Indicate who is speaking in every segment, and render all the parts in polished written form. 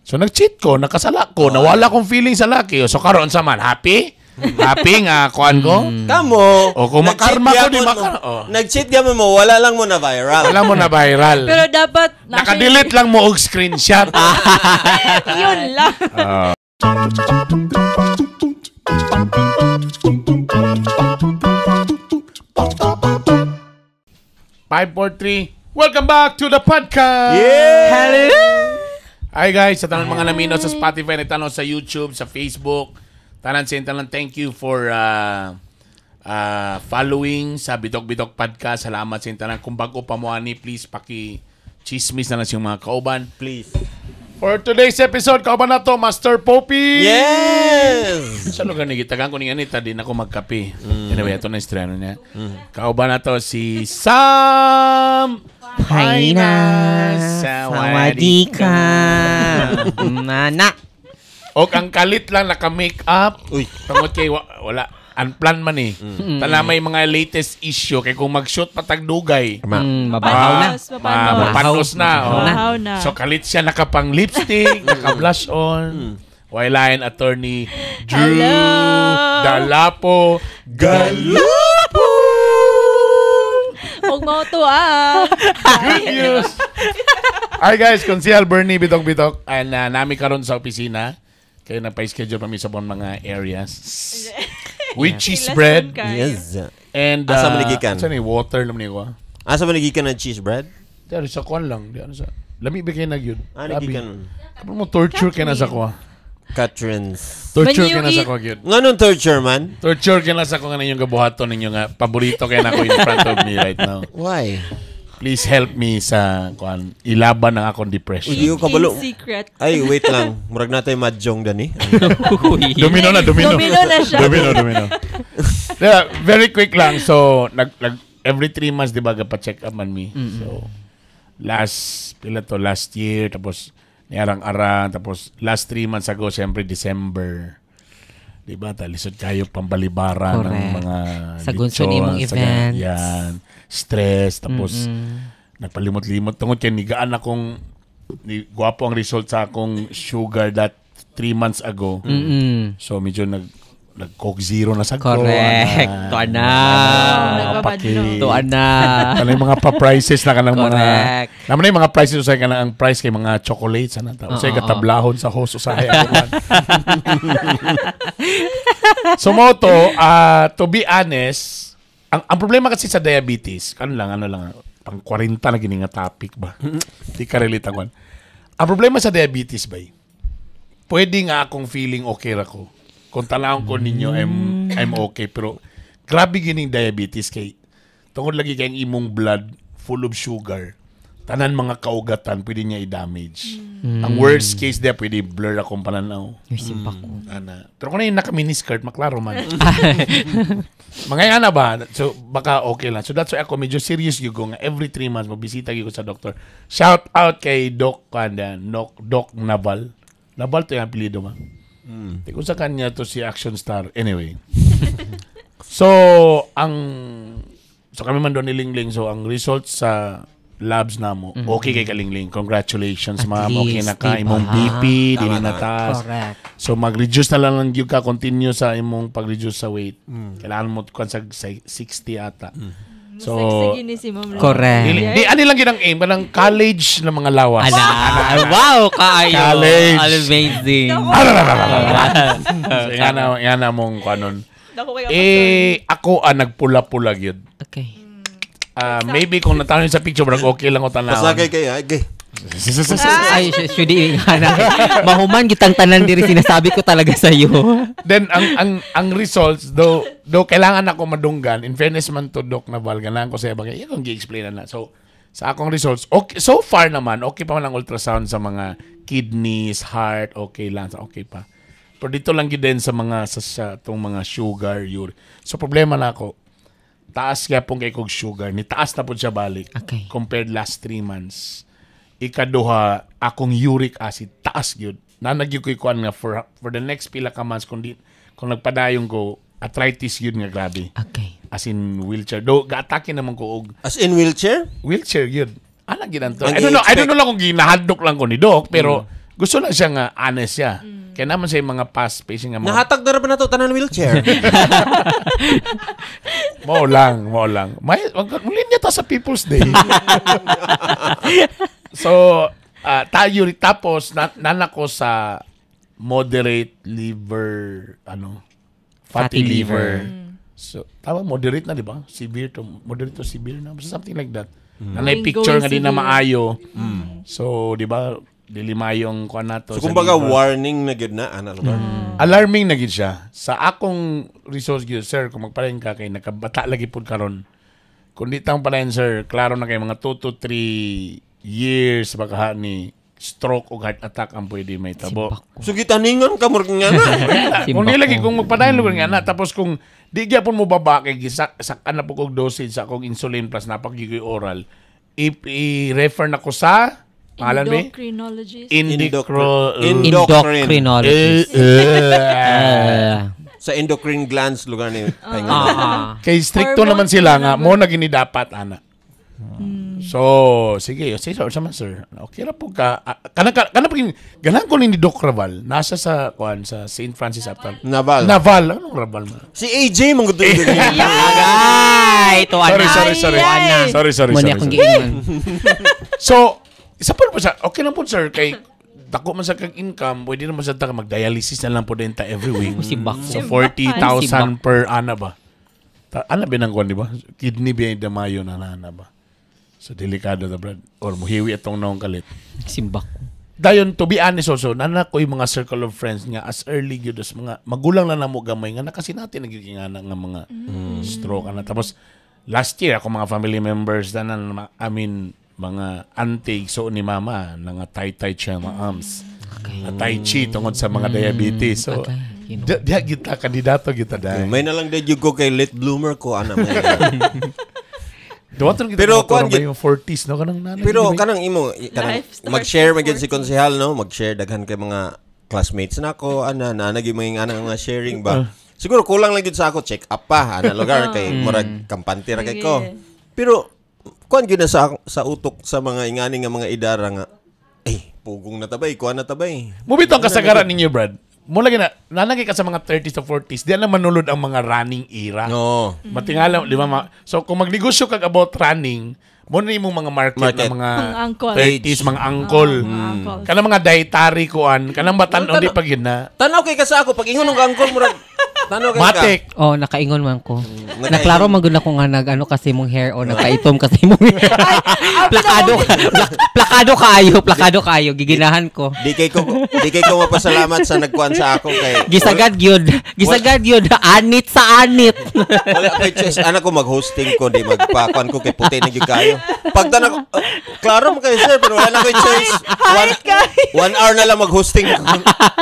Speaker 1: So nag-cheat ko, nakasala ko, nawala akong feeling sa laki. So karon sa man, happy? Happy nga, kuhan ko?
Speaker 2: Kamo.
Speaker 1: O kung makarma ko, di makarma.
Speaker 2: Nag-cheat gamon mo, wala lang mo na viral.
Speaker 1: Wala mo na viral.
Speaker 3: Pero dapat...
Speaker 1: Nakadelete lang mo og screenshot.
Speaker 3: Yun lang.
Speaker 1: 543. Welcome back to the podcast.
Speaker 2: Yeah.
Speaker 1: Hello. Hi guys, sa tanan mga namino sa Spotify, nagtanong sa YouTube, sa Facebook. Tanan thank you for following sa Bitok Podcast. Salamat sa tanan. Kung bago pa mo ani, please paki-chismis na lang yung mga kauban.
Speaker 2: Please.
Speaker 1: For today's episode, kauban na to, Master Poppy.
Speaker 2: Yes!
Speaker 1: Sa lugar ni Gitagan ko ni Anita, din ako magkape. Anyway, ito na estreno niya. Kauban na to si Sam
Speaker 4: Paina. Sawadika. Nana.
Speaker 1: O ang kalit lang naka-make up.
Speaker 2: Uy.
Speaker 1: Tungod kay wala unplanned man eh. Tala may mga latest issue kay kung mag-shoot patagdugay.
Speaker 4: Mabahaw na.
Speaker 1: Mapanos na.
Speaker 3: Mabahaw na.
Speaker 1: So kalit siya nakapang lipstick, naka-blush on. Wailayan attorney Drew Dalapo Galapo.
Speaker 3: Huwag mo ito
Speaker 1: Good news. Hi guys, Konsyal Bernie Bitok. And nami karon sa opisina. Kaya nagpa-schedule kami sa mga areas. With cheese bread.
Speaker 2: Yes.
Speaker 1: And
Speaker 2: asa maligikan?
Speaker 1: Asa ni water lang niyo ko.
Speaker 2: Asa maligikan ng cheese bread?
Speaker 1: Dari sa kwan lang, di ano sa. Lami ba kayo nagyud?
Speaker 2: Nagikan.
Speaker 1: Kapag mo torture kaya na sa ko.
Speaker 2: Catrins.
Speaker 1: Torture kaya na sa ko gyud.
Speaker 2: Nganong torture man?
Speaker 1: Torture kaya na sa ko nga ninyong gabuhaton ninyo nga paborito kaya na ko in front of me right now.
Speaker 2: Why?
Speaker 1: Please help me sa kwan ilaban ng akong depression.
Speaker 2: Uy, kabalo.
Speaker 3: Secret.
Speaker 2: Ay, wait lang. Murag natay mahjong dani.
Speaker 1: Domino na.
Speaker 3: Domino na siya.
Speaker 1: Domino. Yeah, very quick lang. So, every 3 months, di ba, pa-check up man me. So, last year, tapos, niarang-arang, tapos, last 3 months ago, siyempre, December. Di ba, talisod kayo, pambalibara ng mga
Speaker 4: sagunso ni mong events.
Speaker 1: Yan. Stress, tapos, nagpalimot-limot. Tungod kaya, nigaan akong, guwapo ang result sa akong sugar that 3 months ago. So, medyo nag-Coke Zero na sa ko.
Speaker 4: Correct. Tuan na. Tuan na.
Speaker 1: Kanang mga pa-prices na kanang mga...
Speaker 4: Correct.
Speaker 1: Naman na yung mga prices usay kanang ang price kay mga chocolates. Usay katablahon sa host usahay. So, moto, to be honest, ang problema kasi sa diabetes, ano lang, pang 40 na gini nga topic ba? Di ka relate ako. Ang problema sa diabetes ba, pwede nga akong feeling okay ra ko. Kung talawang ko ninyo, I'm okay. Pero grabe gining diabetes kay tungod lagi kayong imong blood full of sugar. Tanan mga kaugatan pwede niya i-damage. Ang worst case dia pwede blur akong pananaw.
Speaker 4: Yung simpak ko.
Speaker 1: Pero kung na yung naka-miniskirt, maklaro man. Mga na ba? So, baka okay lang. So, that's why ako medyo serious yung nga. Every 3 months, mabisita ko sa doktor. Shout out kay Doc Naval. Naval to yung apelido ma. Kung sa kanya to si Action Star. Anyway. So kami man doon ni Lingling. So, ang results sa labs na mo, okay kay Kalingling. Congratulations, ma'am. Okay na ka. Imong BP, dili na taas.
Speaker 4: Correct.
Speaker 1: So, mag-reduce na lang yung ka. Continue sa imong pag-reduce sa weight. Kailangan mo sa 60 ata. So,
Speaker 4: correct.
Speaker 1: Di ani lang ginang aim. Kanang college na mga lawas.
Speaker 4: Wow, kaayo.
Speaker 1: College.
Speaker 4: Amazing.
Speaker 1: So, yan na mong kanon. Ako nagpula-pula yun.
Speaker 4: Okay.
Speaker 1: Maybe kung natanong sa picture, okay lang ko tanawan.
Speaker 2: Pasagay kayo, gay.
Speaker 4: Ay, should mahuman gitang tanan diri sinasabi ko talaga sa iyo.
Speaker 1: Then ang results though kailangan ako madunggan. In fairness man to Doc Naval, ganahan ko sa bagay. Yan ang gi-explain na. So sa akong results, okay, so far naman okay pa man ang ultrasound sa mga kidneys, heart, okay lang, okay pa. Pero dito lang gid din sa mga sa tong mga sugar, uric. So problema na ako. Taas kaya pong kay kog sugar, ni taas na po siya balik.
Speaker 4: Okay.
Speaker 1: Compared last 3 months. Ikaduha, akong uric acid, taas yun. Nanagyo ko ikuan nga for the next pila ka months, kung nagpadayong ko, arthritis yun nga grabe.
Speaker 4: Okay.
Speaker 1: As in wheelchair. Do gaatake naman ko og
Speaker 2: As in wheelchair?
Speaker 1: wheelchair yun. Anak ginanto. I don't know lang kung ginahadlok lang ko ni Doc, pero gusto lang siya nga honest siya. Kaya naman siya yung mga past pacing nga mga
Speaker 2: Nahatag na rin ba na to tanan wheelchair?
Speaker 1: mo lang. Muli niya ta sa People's Day. So, tayo tapos nana ko sa moderate liver fatty liver. So, tama moderate na, di ba? Moderate to severe na. Something like that. Nanay picture nga din na maayo. So, di ba, dilimayong kuha na to.
Speaker 2: So kumbaga warning na gyud na ana lugar.
Speaker 1: Alarming na gid siya. Sa akong resource gyud, sir, kung magpalain ka kay nakabata lagi pud karon. Kung di tang palain, sir, klaro na kay mga 2 to 3 years baka ni stroke o heart attack ang pwede may tabo.
Speaker 2: So gitaningan ka murag nga na.
Speaker 1: Kung nilagi kung magpadayon lugar nga na tapos kung di gyapon mo baba kay sakkan na po kog dosage sa akong insulin plus napagigoy oral i-refer na ko sa pangalan mi
Speaker 3: Endocrinologist.
Speaker 4: Endocrinologist.
Speaker 2: Sa endocrine glands lugar ni
Speaker 1: Kay stricto naman sila nga mo na gini dapat ana. So, sige, sir, sama sir. Okay ra po ka. Kana ganan ko ni Doc Raval. Nasa sa St. Francis Aptal.
Speaker 2: Naval.
Speaker 1: Anong Raval man?
Speaker 2: Si AJ manggudo yun.
Speaker 4: Agay! Ito,
Speaker 1: Sorry.
Speaker 4: Muna akong giingan.
Speaker 1: So, isa pa po siya. Okay lang po sir kay dako man sa kag income, pwede naman sa ta mag-dialysis na lang po din ta every week. So 40,000 per ana ba? Ana binang kon di ba? Kidney ba yung damayo na ana ba? So delikado na brad. Or muhiwi itong naong kalit.
Speaker 4: Simbak.
Speaker 1: Dayon, to be honest also, nana ko yung mga circle of friends nga as early yun as mga magulang na namo gamay nga nakasi natin nagiging nga mga stroke na. Tapos last year ako mga family members na mga auntie so ni mama nga tai siya mga arms. Na tai chi tungod sa mga diabetes. So diha kita kandidato kita dai.
Speaker 2: May na lang did you go kay late bloomer ko ana may.
Speaker 1: Pero kuan yung 40s no kanang nanay.
Speaker 2: Pero kanang imo mag-share magid si konsehal no, mag-share daghan kay mga classmates nako ana nagi mga nga sharing ba. Siguro kulang lang gid sa ako check up pa ana lugar kay murag kampante ra kay ko. Pero kuan gyud na sa utok sa mga ingani nga mga idara nga pugong na tabay, kuan na tabay.
Speaker 1: Mubitong kasagaran ninyo Brad. Mula gina, nanagay ka sa mga 30s to 40s, diyan na manulod ang mga running era.
Speaker 2: No.
Speaker 1: Matingala, di ba? So, kung magnegosyo ka about running, muna yung mga market na mga 30s, mga angkol. Kanang mga dietary kuan, kanang batan di pag yun na.
Speaker 2: Tanaw kay ka sa ako, pag ingon ng angkol, murag, tanaw kay ka.
Speaker 1: Matik.
Speaker 4: Oh, nakaingon man ko. Naklaro man gud na ko nga nag-ano kasi mong hair o nagkaitom kasi mong hair. Plakado kayo, giginahan ko.
Speaker 2: Di kay ko mapasalamat sa nagkuan sa ako kay
Speaker 4: Gisagad yun, anit sa anit.
Speaker 2: wala kay choice. Anak ko mag-hosting ko, di magpakuan ko kay puti na gyud kayo. Pagtana ko, klaro mo kayo sir, pero wala na kay choice. 1 hour na lang mag-hosting.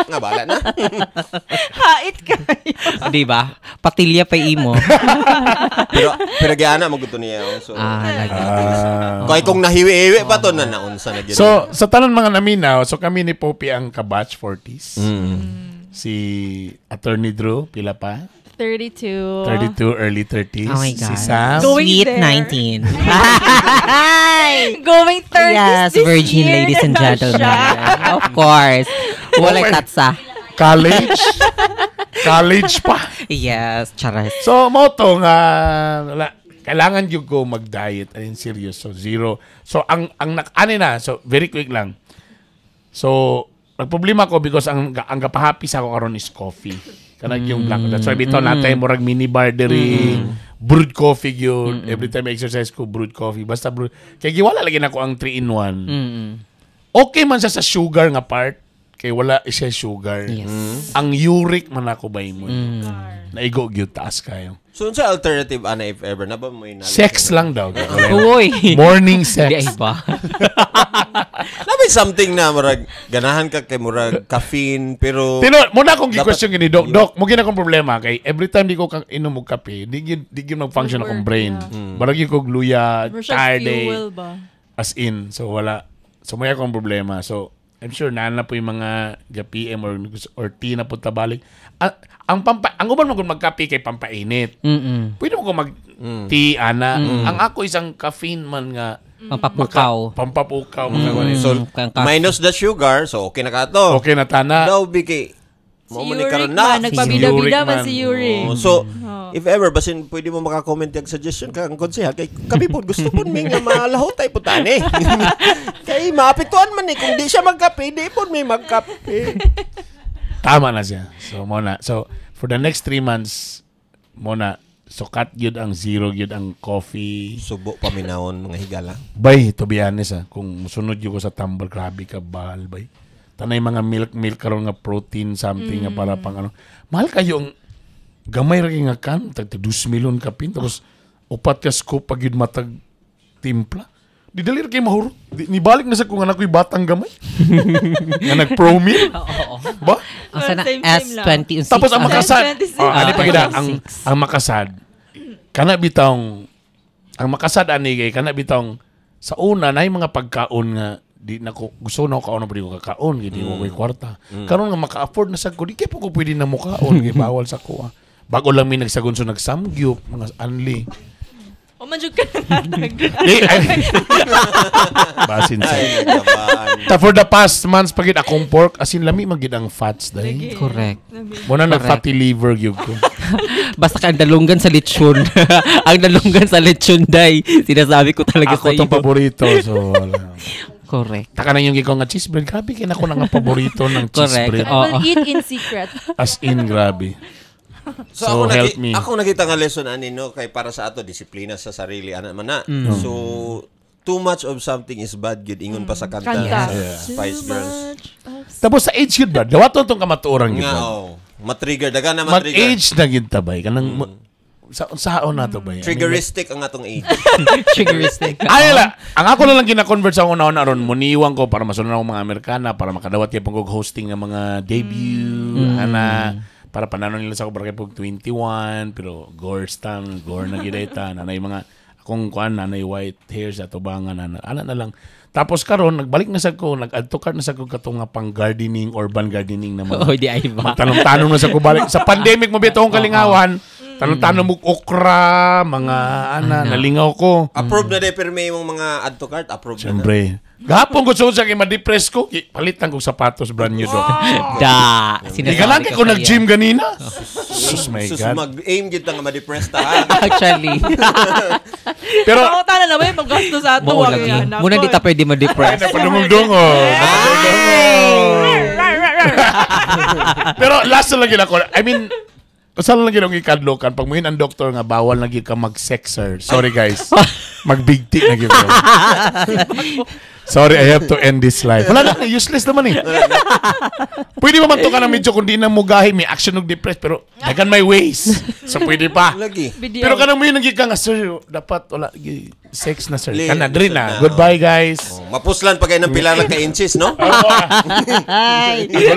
Speaker 2: Nga bala na.
Speaker 3: Hait kayo.
Speaker 4: Di ba? Patilya pa imo.
Speaker 2: pero gyana maguto niya. So kay kung nahiwi-hiwi pa to na naunsa na gyud.
Speaker 1: So, sa tanan mga naminaw, so kami ni Poppy ang kabatch 40s. Si Attorney Drew, pila pa?
Speaker 3: 32.
Speaker 1: 32, early 30s.
Speaker 4: Oh my God.
Speaker 1: Si Sam.
Speaker 4: Sweet
Speaker 3: there.
Speaker 4: 19.
Speaker 3: Going 30s
Speaker 4: Yes,
Speaker 3: this
Speaker 4: virgin
Speaker 3: year
Speaker 4: ladies and
Speaker 3: na
Speaker 4: gentlemen.
Speaker 3: siya.
Speaker 4: Of course. Walay tatsa.
Speaker 1: College. College pa.
Speaker 4: Yes, charas.
Speaker 1: So, mo to nga, kailangan yung go mag-diet. Ayun, serious. So, zero. So, so, very quick lang. So, nagproblema ko because ang kapahapi sa ako karon is coffee. Kanang yung black. That's why bitaw natin murag mini bar diri, brewed coffee yun. Every time I exercise ko, brewed coffee. Basta brewed. Kaya giwala lagi na ko ang 3-in-1. Okay man siya sa sugar nga part. Kaya wala siya sugar.
Speaker 4: Yes.
Speaker 1: Ang uric man ako ba mo. Naigo gyud taas kayo.
Speaker 2: So sa alternative ana if ever na ba mo
Speaker 1: Sex lang daw.
Speaker 4: Uy.
Speaker 1: Morning
Speaker 4: Di
Speaker 1: sex.
Speaker 4: ay ba?
Speaker 2: Nabi something na murag ganahan ka kay murag caffeine pero
Speaker 1: Muna akong gi-question gini, Doc. Mo gina akong problema kay every time di ko inom og kape, di gyud mag-function akong brain. Barag gyud ko luya, tired day.
Speaker 3: Fuel ba?
Speaker 1: As in, so wala. So may akong problema. So I'm sure na po yung mga PM or tea na punta balik. Ang uban mo kung magkape kay pampainit. Pwede mo kung mag-tea, ana. Ang ako isang caffeine man nga
Speaker 4: Pampapukaw.
Speaker 1: Pampapukaw. Mga ganun.
Speaker 2: So,
Speaker 4: Kang coffee.
Speaker 2: minus the sugar, so okay na ka to.
Speaker 1: Okay na tana.
Speaker 2: Daw, bigay.
Speaker 3: Si
Speaker 2: Mamuni
Speaker 3: Yurik
Speaker 2: karon
Speaker 3: man,
Speaker 2: na.
Speaker 3: nagpabida-bida
Speaker 1: Si
Speaker 3: man
Speaker 1: Yurik
Speaker 3: si
Speaker 1: man.
Speaker 3: Yurik.
Speaker 2: So, if ever, basin pwede mo makakomment yung suggestion ka ang konsehal. Kay kami po, gusto po may nga malahotay po tani. Kay maapituan man kung di siya magkape, di po may magkape.
Speaker 1: Tama na siya. So, muna. So, for the next 3 months, muna, sukat yun ang zero yun ang coffee.
Speaker 2: Subo paminawon mga higala.
Speaker 1: Bay, to be honest kung musunod yun ko sa tambal, grabe ka, bahal, bay. Tanay mga milk karon nga protein, something nga para pang ano. Mahal kayo ang gamay ra nga kan, tag 2 milyon kapin, tapos upat ka scoop pag yun matag timpla. Di dali ra kay mahurot. Nibalik na sa kung anak ko'y batang gamay. Nga nag-pro meal. Ba?
Speaker 4: Ang sana
Speaker 3: Same
Speaker 4: S20
Speaker 3: lang.
Speaker 1: Tapos ang makasad.
Speaker 3: 26.
Speaker 1: Ani pa gid
Speaker 4: Six.
Speaker 1: ang makasad. Kana bitong ang makasad ani kay kana bitong sa una nay mga pagkaon nga di na ko gusto na ko kaon pero ko kakaon gid ko ko'y kwarta. Karon nga maka-afford na sad ko di kay pa ko pwede na mukaon kay bawal sa ko. Bago lang mi nagsagon so nagsamgyup mga anli.
Speaker 3: O manjug ka na
Speaker 1: Basin sa.
Speaker 2: Ay, nagkabaan.
Speaker 1: Ta for the past months pagid akong pork asin lami magid ang fats dai.
Speaker 4: Correct.
Speaker 1: Mo na nag-fatty liver gyud ko.
Speaker 4: Basta ka ang dalunggan sa lechon. Ang dalunggan sa lechon, day. Sinasabi ko talaga
Speaker 1: Ako
Speaker 4: sa iyo.
Speaker 1: tong paborito so wala.
Speaker 4: Correct.
Speaker 1: Taka na yung gikaw nga cheese bread. Grabe, kaya ako na nga paborito ng cheese
Speaker 4: Correct.
Speaker 1: bread.
Speaker 3: I will eat in secret.
Speaker 1: As in, grabe. So, help me.
Speaker 2: Ako nakita nga lesson ani no kay para sa ato disiplina sa sarili ana man na. So too much of something is bad gid ingon pa sa kanta
Speaker 3: Kanta.
Speaker 2: sa Spice Girls.
Speaker 1: Tapos sa age yun ba? Dawato itong kamatuorang yun.
Speaker 2: Nga matrigger daga na matrigger.
Speaker 1: Mag-age na yun tabay. Kanang, saan na to ba?
Speaker 2: Triggeristic ang atong age.
Speaker 4: Triggeristic.
Speaker 1: Ay, la. Ang ako na lang gina-convert sa una-una ron, muniwang ko para masunod ako mga Amerikana, para makadawat yung pag-hosting ng mga debut, para pananon nila sa ako para kay 21, pero gore na gideta, nanay mga, akong kuan, nanay white hairs, atubangan, ana na lang. Tapos karon nagbalik na sa ko, nag-add to cart na sa ko katong nga pang gardening, urban gardening na mga.
Speaker 4: Oh, di ay ba?
Speaker 1: Tanong-tanong na sa ko balik. Sa pandemic mo bitong kalingawan, tanong-tanong mo okra, mga nalingaw ko.
Speaker 2: Approve na de perme imong mga add to cart, approve na.
Speaker 1: Siyempre. Gahapon ko sa kay ma-depress ko, palitan ko sapatos brand new do.
Speaker 4: Da.
Speaker 1: Di ka lang ko nag-gym ganina. Sus my
Speaker 2: Sus
Speaker 1: God.
Speaker 2: mag-aim gid nga ma-depress ta. ha?
Speaker 4: Actually.
Speaker 1: Pero,
Speaker 3: Ako tala na ba yung maggasto sa ato?
Speaker 4: Mao lagi. Muna di ta pwede
Speaker 1: ay,
Speaker 4: ma-depress.
Speaker 1: napadungog-dungo. Pero last na lagi ako. I mean, saan lang ginong ikadlokan? Pag muhin ang doktor nga, bawal lagi ka mag-sexer. Sorry guys. Mag-big-tick na gito. Sorry, I have to end this life. Wala na, useless naman eh. Pwede ba man to ka ng medyo kung di na mugahin, may action of depress, pero nagan may ways. So pwede pa.
Speaker 2: Lagi.
Speaker 1: Pero kanang mo yung naging ka nga, sir, dapat wala, sex na sir.
Speaker 2: Li-
Speaker 1: Kana, drin na.
Speaker 2: na.
Speaker 1: Goodbye guys.
Speaker 2: Oh, mapuslan pa kay ng pila lang ka inches, no?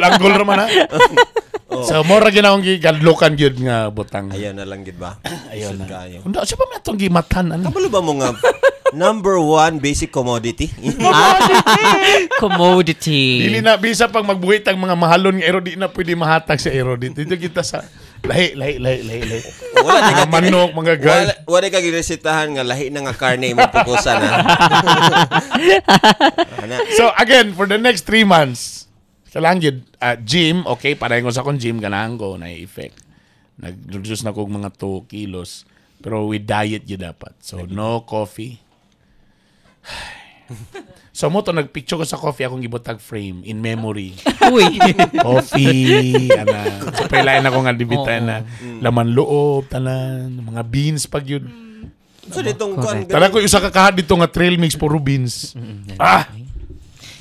Speaker 1: Anggol raman ha. So, mora ginawang gigadlokan yun nga butang.
Speaker 2: Ayan na lang gid ba?
Speaker 1: Ayun
Speaker 2: Sud
Speaker 1: na.
Speaker 2: kayo.
Speaker 1: Kung siya pa may itong gimatan. Ano?
Speaker 2: Kabalo ba mo nga number 1 basic commodity?
Speaker 4: Commodity.
Speaker 1: Dili na, bisa pag magbuhit ang mga mahalon nga aero, di na pwede mahatag sa aero. Dito kita sa lahi.
Speaker 2: Wala
Speaker 1: Mga manok, mga guard.
Speaker 2: Wala ka giresitahan nga lahi na nga karne mo pukusan ha. Ana.
Speaker 1: So, again, for the next 3 months, kailangan yun, gym, okay, parang ko sa akong gym, ganahan ko, na-effect. Nag-reduce na ko mga 2 kilos. Pero with diet yun dapat. So, no coffee. So, mo to, nagpicture ko sa coffee, akong gibutag frame in memory.
Speaker 4: Uy.
Speaker 1: Coffee, so, pailayan ako nga dibitayan na laman loob, tanan, mga beans pag yun.
Speaker 2: So ditong kuan.
Speaker 1: Tala ko isa kakahat dito nga trail mix puro beans.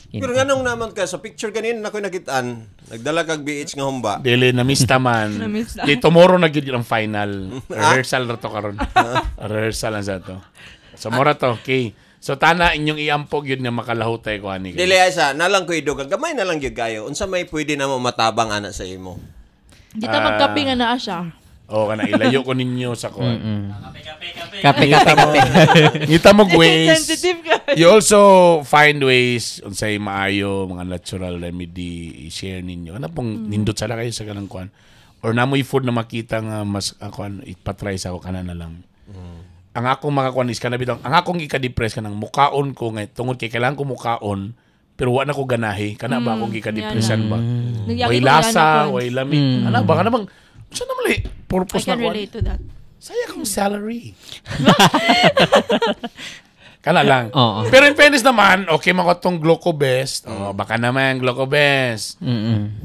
Speaker 2: Pero nganong naman ka sa picture ganin na ko nakitaan, nagdala kag BH nga humba.
Speaker 1: Dili na-miss man.
Speaker 3: Na-miss na.
Speaker 1: Di tomorrow na gyud ang final. Rehearsal ra to karon. Rehearsal lang sa to. So mora to, okay. So tana inyong iampog yun nga makalahutay ko ani.
Speaker 2: Dili ay sa nalang ko idog gamay na lang gyud kayo. Unsa may pwede na mo matabang ana sa imo?
Speaker 3: Di ta magkape nga naa siya.
Speaker 1: Oh, kana ilayo ko ninyo sa ko.
Speaker 4: Kape.
Speaker 1: Ngita mo ways.
Speaker 3: Sensitive ka.
Speaker 1: You also find ways unsay maayo mga natural remedy i-share ninyo. Ano pong nindot sala kayo sa kanang kuan? Or namoy food na makita nga mas kuan ipatry sa ako kana na lang. ang akong mga kuan is kanang bitong ang akong ika-depress kanang mukaon ko ngay tungod kay kailangan ko mukaon pero wa na ko ganahi kana ba akong ika-depressan ba. Way lasa, way lami. Ana ba kanang sa namali purpose
Speaker 3: I
Speaker 1: na
Speaker 3: can
Speaker 1: kuan.
Speaker 3: relate to that.
Speaker 1: Saya kong salary. Kana lang.
Speaker 4: Oo.
Speaker 1: Pero in fairness naman, okay man ko tong Glocobest. Baka naman Glocobest.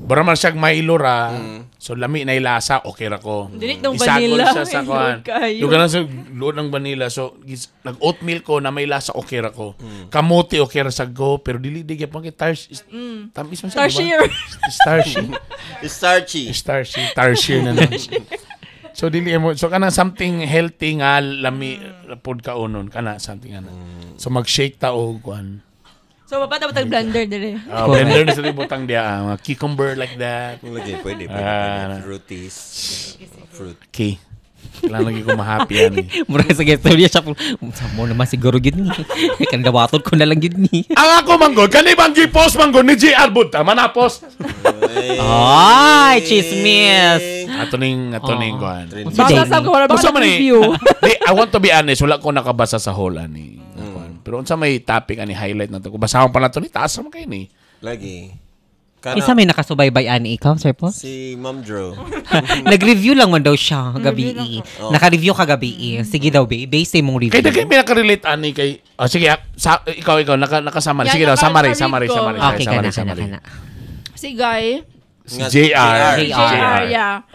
Speaker 1: Bara man siyang mailura. So lami na ilasa, okay ra ko.
Speaker 3: Dili tong
Speaker 1: Isagol
Speaker 3: vanilla.
Speaker 1: siya sa kuan.
Speaker 3: Kayo.
Speaker 1: Yung ganun sa load ng vanilla. So nag-oatmeal ko na may lasa, okay ra ko. Kamote, okay ra sa go. Pero dili di gyapon kay tamis man siya.
Speaker 3: Tarsier.
Speaker 1: Starchy. Tarsier na lang. So dili mo so kana something healthy nga lami pod ka unon kana something ana. So mag-shake ta og kuan.
Speaker 3: So mapata ba tag blender dire?
Speaker 1: Blender na sa butang dia mga cucumber like that.
Speaker 2: Lagi pwede. Fruities. Fruit.
Speaker 1: Okay. Kailangan lagi ko ma-happy yan eh.
Speaker 4: Mura sa guest niya siya po. Mo naman siguro yun ni. Kandawaton ko na lang yun ni.
Speaker 1: Ang ako manggod, kanibang gi-post manggod ni J.R. Budta, manapos.
Speaker 4: Ay, chismis.
Speaker 1: Ato ning kuan.
Speaker 3: Baka sa ko wala ba
Speaker 1: Unsa man eh?
Speaker 3: review?
Speaker 1: I want to be honest, wala ko nakabasa sa whole ani. Pero unsa may topic ani highlight na to. Kung basahon pa na to ni taas man kay ni.
Speaker 2: Lagi.
Speaker 4: Isa may nakasubaybay ani ikaw, Sir Po?
Speaker 2: Si Ma'am Dro.
Speaker 4: Nag-review lang man daw siya gabi. Naka-review ka gabi. Sige daw, base sa mong review.
Speaker 1: Kaya dagay may nakarelate ani kay sige, ikaw nakasama. Sige daw, summary.
Speaker 4: Okay, kana.
Speaker 3: Si Guy.
Speaker 1: Si JR.
Speaker 3: Yeah.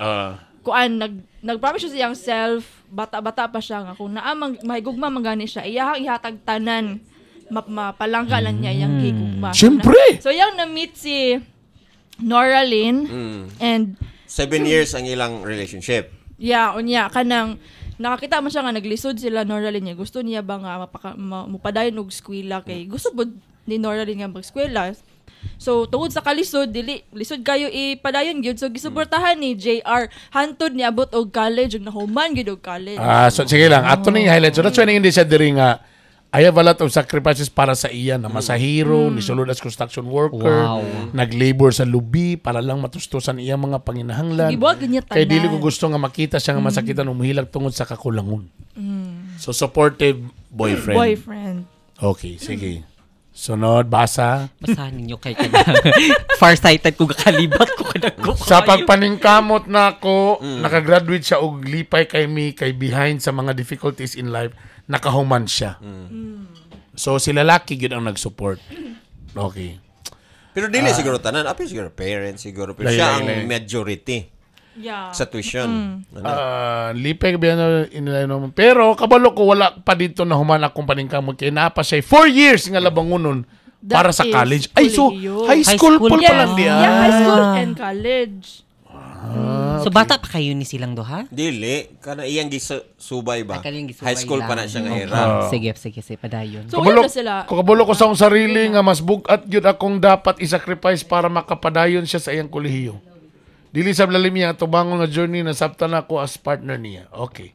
Speaker 3: Kuan nag-promise siya siyang self, bata-bata pa siya nga kung naamang mahigugma mangani siya, ihatag tanan mapalangga lang niya yung higugma.
Speaker 1: Siyempre.
Speaker 3: So yung na-meet si Nora Lynn and
Speaker 2: 7 years ang ilang relationship.
Speaker 3: yeah, unya kanang nakakita man siya nga naglisod sila Nora Lynn niya. Gusto niya ba nga mupadayon og eskwela kay gusto bod ni Nora Lynn nga mag-eskwela. So tungod sa kalisod lisod kayo ipadayon gyud. So gisuportahan ni JR hantod ni abot og college ug nahuman gyud og college.
Speaker 1: So sige lang, ato ning highlight. So that's why hindi siya diri nga I have a lot of sacrifices para sa iya na masahiro, nisulod as construction worker, nag-labor sa lubi para lang matustusan iya mga panginahanglan.
Speaker 3: Gibuhat niya tanan.
Speaker 1: Kaya dili ko gusto nga makita siya nga masakitan umuhilag tungod sa kakulangon. So supportive boyfriend. Okay, sige. Sunod, basa.
Speaker 4: Basahan ninyo kay kanya. Farsighted ko kakalibat ko kanako.
Speaker 1: Sa pagpaningkamot na ako, nakagraduate siya og lipay kay behind sa mga difficulties in life, nakahuman siya. So si lalaki gyud ang nag-support. Okay.
Speaker 2: Pero dili siguro tanan, apil siguro parents siguro pero siya ang majority.
Speaker 3: Yeah.
Speaker 2: Sa tuition.
Speaker 1: Lipay biya inilay naman. Pero kabalo ko wala pa dito na human akong paningkamot kay napa siya 4 years nga labangunon para sa college. Ay so high school pa lang diya.
Speaker 3: Yeah, high school and college.
Speaker 4: So bata pa kayo ni silang duha?
Speaker 2: Dili, kana iyang gisubay ba?
Speaker 4: Kanang gisubay
Speaker 2: High school pa na
Speaker 4: lang.
Speaker 2: siya nga era.
Speaker 4: Sige, padayon.
Speaker 3: So wala na sila.
Speaker 1: Kabalo ko sa akong sarili nga mas bugat gyud akong dapat i-sacrifice para makapadayon siya sa iyang kolehiyo. Dili sa lalim niya tubangon nga journey na sabtan ako as partner niya. Okay.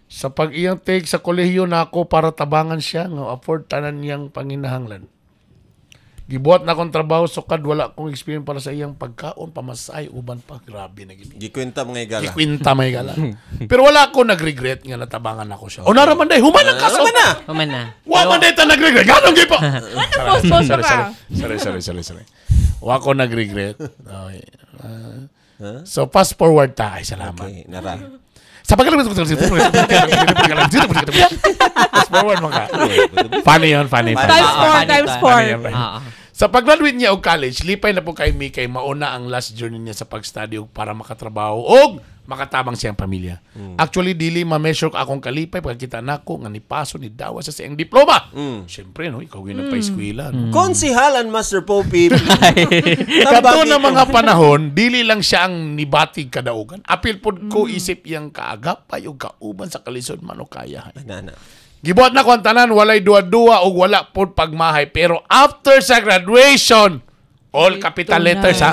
Speaker 1: Sa pag iyang take sa kolehiyo na ako para tabangan siya nga afford tanan niyang panginahanglan. Gibuhat na akong trabaho sukad wala akong experience para sa iyang pagkaon, pamasay, uban pa. Grabe na gini.
Speaker 2: Gikwenta mga igala.
Speaker 1: Gikwenta may gala. Pero wala ako nag-regret nga natabangan ako siya. O naraman day, human ang kaso.
Speaker 4: Human na.
Speaker 1: Wa man day ta nag-regret. Ganong gipo. Sorry. Wa ko nag-regret. Okay. So fast forward ta. Ay, salamat.
Speaker 2: Okay, nara.
Speaker 1: Sa pagkalimit ko fast forward mo ka. Funny yun.
Speaker 3: Times 4.
Speaker 1: Sa pag-graduate niya og college, lipay na po kay Mikay mauna ang last journey niya sa pag-study og para makatrabaho og makatabang siyang pamilya. Actually, dili ma-measure ko akong kalipay pagkita nako nga ni paso ni dawa sa siyang diploma. Siyempre, no, ikaw yung nagpa-eskwela. No?
Speaker 2: Konsihalan, Master Pope.
Speaker 1: Kato na mga panahon, dili lang siya ang nibatig kadaugan. Apil po ko isip yang kaagapay o kauban sa kalisod man o kayahan. Gibuhat na ko ang tanan, walay duwa-duwa o wala po pagmahay. Pero after sa graduation, all capital letters ha.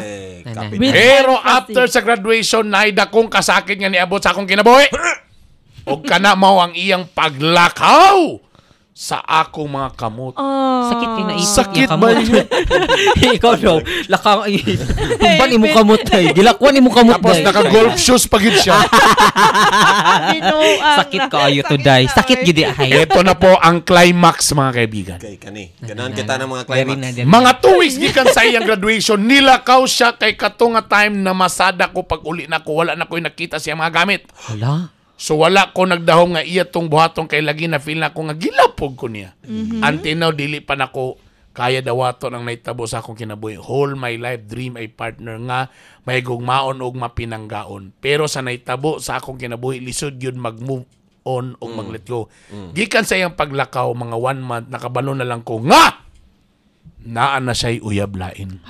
Speaker 1: Pero after sa graduation, naida kong kasakit nga niabot sa akong kinabuhi. O kana mao ang iyang paglakaw sa akong mga kamot.
Speaker 4: Sakit kayo na ipot.
Speaker 1: Sakit
Speaker 4: yung
Speaker 1: ba
Speaker 4: kamot.
Speaker 1: yun?
Speaker 4: Ikaw daw, lakang kumpan imo kamot tay. Gilakwan imo kamot
Speaker 1: Tapos
Speaker 4: day.
Speaker 1: naka-golf shoes pagid siya.
Speaker 4: Sakit ka ayo to day. Sakit gid ay.
Speaker 1: Ito na po ang climax, mga kaibigan.
Speaker 2: Kay kani. Ganahan kita ng mga
Speaker 4: Very
Speaker 2: climax.
Speaker 4: na din.
Speaker 1: Mga 2 weeks gikan sa iyang graduation, nilakaw siya kay kato nga time na masada ko pag uli na ko, wala na ko'y nakita siya mga gamit.
Speaker 4: Wala.
Speaker 1: So wala ko nagdahom nga iya tong buhaton kay lagi na feel na ko nga gilapog ko niya. Until now, dili pa nako kaya dawato ng naitabo sa akong kinabuhi. Whole my life dream ay partner nga may gugmaon og mapinanggaon. Pero sa naitabo sa akong kinabuhi, lisod yun mag-move on o mag-let go. Gikan sa iyang paglakaw, mga 1 month, nakabalo na lang ko nga naa na siya'y uyablain.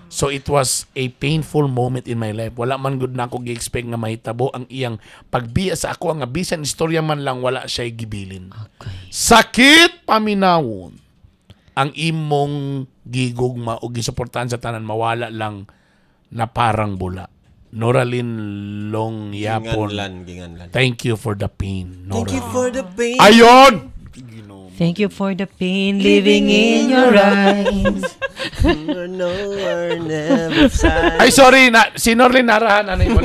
Speaker 1: So it was a painful moment in my life. Wala man gud na ako gi-expect nga mahitabo ang iyang pagbiya sa ako. Ang bisan istorya man lang, wala siya'y gibilin.
Speaker 4: Okay.
Speaker 1: Sakit paminawon ang imong gigugma o gisuportahan sa tanan, mawala lang na parang bula. Noraline Long Yapon.
Speaker 2: Ginganlan.
Speaker 1: Thank you for the pain, Nora.
Speaker 2: Thank you for the pain.
Speaker 1: Ayon!
Speaker 4: Thank you for the pain living in your eyes.
Speaker 2: No, or never sad.
Speaker 1: Ay, sorry. Si Norlin narahan. Ano yung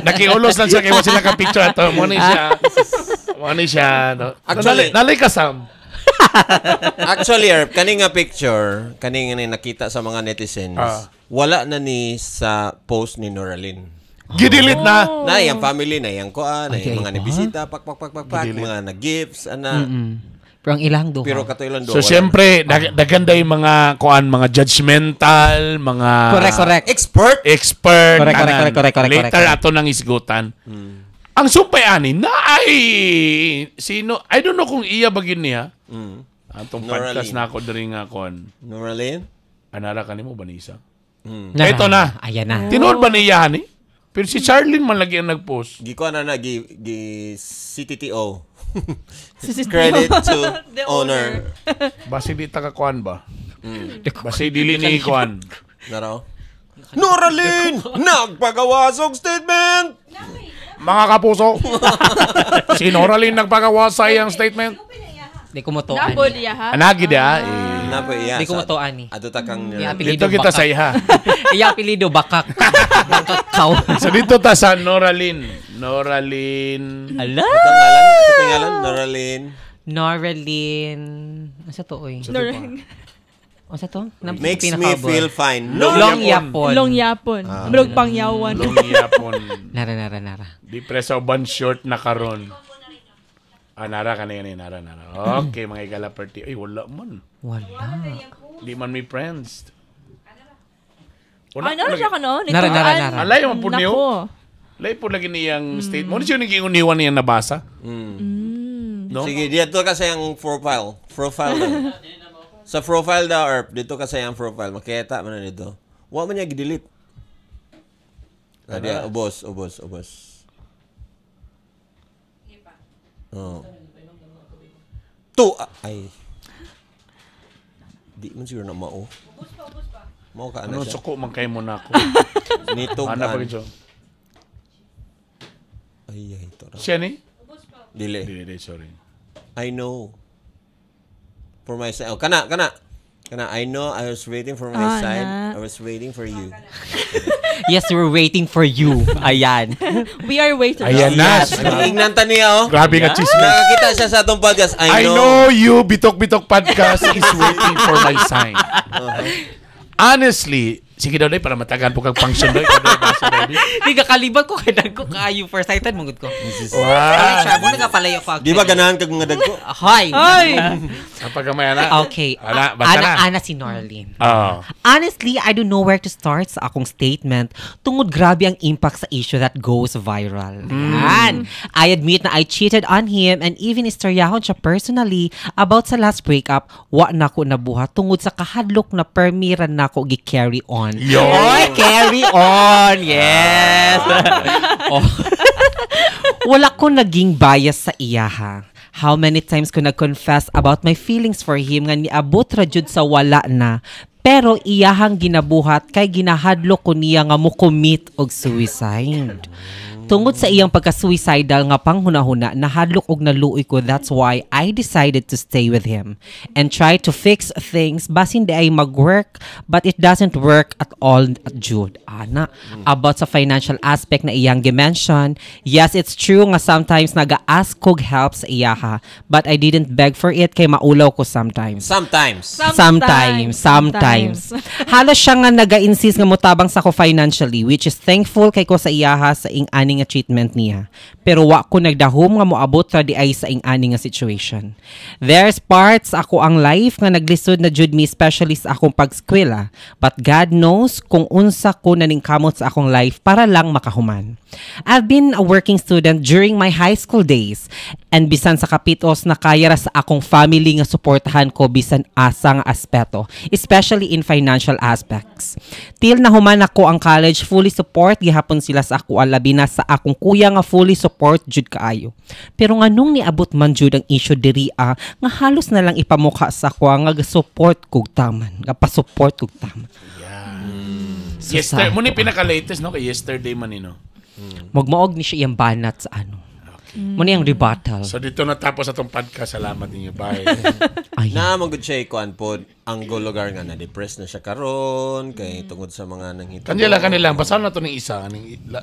Speaker 1: nakiulos lang siya. Kaya sila ka-picture ito. Muna siya. No?
Speaker 2: Actually-
Speaker 1: Nalay ka, Sam.
Speaker 2: Actually, Erp, kani nga picture, kani nga nakita sa mga netizens, wala na ni sa post ni Noraline.
Speaker 1: Gidilit na.
Speaker 2: Na yung family, na yung kuan, na
Speaker 4: Okay,
Speaker 2: yung mga nibisita, pak,
Speaker 1: Gidilit.
Speaker 2: mga nag-gifts, ana.
Speaker 4: Pero ang ilang duha.
Speaker 2: Pero katuilan do.
Speaker 1: So, siyempre, naganda yung mga judgmental, mga
Speaker 4: Correct.
Speaker 2: Expert.
Speaker 1: expert.
Speaker 4: Correct.
Speaker 1: Later, ato nang isgutan. Ang sumpay ani, sino, I don't know kung iya bagin niya. Atong podcast
Speaker 2: Noraline.
Speaker 1: na ako dari nga kon.
Speaker 2: Noraline?
Speaker 1: Anara ka nimo, Vanessa?
Speaker 4: Nara.
Speaker 1: Ito na.
Speaker 4: Ayan na.
Speaker 1: Tinood ba niya ni? Pero si Charlene man lagi ang nag-post.
Speaker 2: Gikuan na gi CTTO. Credit to
Speaker 3: The
Speaker 2: owner.
Speaker 1: Basi di takakuan ba? Basi dili ni kuan.
Speaker 2: Naraw? Noraline! Nagpagawasog statement!
Speaker 1: Mga kapuso. Si Noraline nagpagawa sa iyang statement.
Speaker 4: Di ko mo to ani.
Speaker 3: Nabol iya ha?
Speaker 1: Anagi dia.
Speaker 2: Napa iya?
Speaker 4: Di ko mo to ani.
Speaker 2: Ato ta kang
Speaker 4: Yeah,
Speaker 2: Noraline.
Speaker 1: Dito kita sa iha.
Speaker 4: Iya apelido bakak. Bakakaw.
Speaker 1: So dito ta sa Noraline.
Speaker 4: Ala.
Speaker 2: Ito ngalan? Sa tingalan? Noraline.
Speaker 4: Noraline. Asa to oy? Asa to?
Speaker 2: Makes me feel fine.
Speaker 4: Long yapon.
Speaker 3: Long yapon. Mulog pang yawan.
Speaker 1: Long yapon.
Speaker 4: Nara.
Speaker 1: Di preso ban short na karon. Nara ka na yan. Nara. Okay, mga igalaperti. Ay, wala man.
Speaker 4: Wala.
Speaker 1: Di man may friends.
Speaker 3: Ay, nara siya ka no?
Speaker 4: Nara.
Speaker 1: Alay, mo po niyo.
Speaker 3: Nako.
Speaker 1: Lay po lagi niyang state. Mo siya nag-iuniwan niya nabasa. No?
Speaker 2: Sige, dito kasi ang profile. Profile na. Sa profile daw, Erp, dito kasi ang profile. Makita mo na dito. Wa man niya gidelete. Dia, ubos. Oh. Ay. Di man siguro na mao. Ubos pa. Mao ka
Speaker 1: Ano,
Speaker 2: ana siya.
Speaker 1: suko man kayo muna ako.
Speaker 2: Nito
Speaker 1: Ana pa ito.
Speaker 2: Ay, ito.
Speaker 1: Siya ni?
Speaker 2: Dili.
Speaker 1: Dili, sorry.
Speaker 2: I know. For my side. Oh, kana. I know I was waiting for my side. I was waiting for you.
Speaker 4: Yes, we're waiting for you. Ayan.
Speaker 3: We are waiters.
Speaker 1: Ayan na.
Speaker 2: Ignanta niya, oh.
Speaker 1: Grabe nga chismis.
Speaker 2: Nakakita siya sa atong podcast.
Speaker 1: I know you, Bitok Podcast is waiting for my sign. Honestly, sige daw day para matagan po kag function daw.
Speaker 4: Di ka kaliban ko kay dagko kaayo first sighted mong ko.
Speaker 1: Wow.
Speaker 4: Siya mo nagapalayo ko.
Speaker 2: Di ba ganahan kag mga dagko?
Speaker 4: Hoy.
Speaker 1: Ang pagkamay na.
Speaker 4: Okay.
Speaker 1: Basta na.
Speaker 4: Ana si Norlin.
Speaker 1: Oh.
Speaker 4: Honestly, I don't know where to start sa akong statement tungod grabe ang impact sa issue that goes viral. Yan. I admit na I cheated on him and even istoryahon siya personally about sa last breakup. Wa na ko nabuhat tungod sa kahadlok na permiran na ko gi-carry on.
Speaker 1: Yo.
Speaker 4: Oy, carry on. Yes. Oh. Wala ko naging bias sa iyaha. How many times ko nag-confess about my feelings for him nga niabot ra jud sa wala na. Pero iyahang ginabuhat kay ginahadlok ko niya nga mo commit og suicide. Tungod sa iyang pagka-suicidal nga panghuna-huna, nahadlok og naluoy ko. That's why I decided to stay with him and try to fix things basin di ay mag-work, but it doesn't work at all, Jude. Ana, about sa financial aspect na iyang gimension, yes, it's true nga sometimes naga-ask kog help sa iyaha, but I didn't beg for it kay maulaw ko sometimes.
Speaker 2: Sometimes.
Speaker 4: Halos siya nga naga-insist nga mutabang sa ko financially, which is thankful kay ko sa iyaha sa ing-ani nga treatment niya. Pero wa ko nagdahom nga moabot ra di ay sa ing-ani nga situation. There's parts ako ang life nga naglisod na jud me, especially sa akong pag-eskwela. But God knows kung unsa ko naningkamot sa akong life para lang makahuman. I've been a working student during my high school days, and bisan sa kapitos na kaya ra sa akong family nga suportahan ko bisan asa nga aspeto, especially in financial aspects. Till nahuman ako ang college, fully support gihapon sila sa ako, alabi na sa akong kuya nga fully support jud kaayo. Pero nganong niabot man jud ang issue diri nga halos na lang ipamukha sa ako nga support kog taman, nga pa-support kog taman.
Speaker 1: Yesterday, muna pinaka-latest, no? Kay yesterday man, no?
Speaker 4: Magmaog ni siya iyang banat sa ano. Muna yung rebuttal.
Speaker 1: So, dito natapos atong podcast. Salamat ninyo. Bye.
Speaker 4: Ay.
Speaker 2: Na magud siya kuan pod ang lugar nga na-depress na siya karon kay tungod sa mga nanghitabo.
Speaker 1: Kanila. Basahan na to ng isa.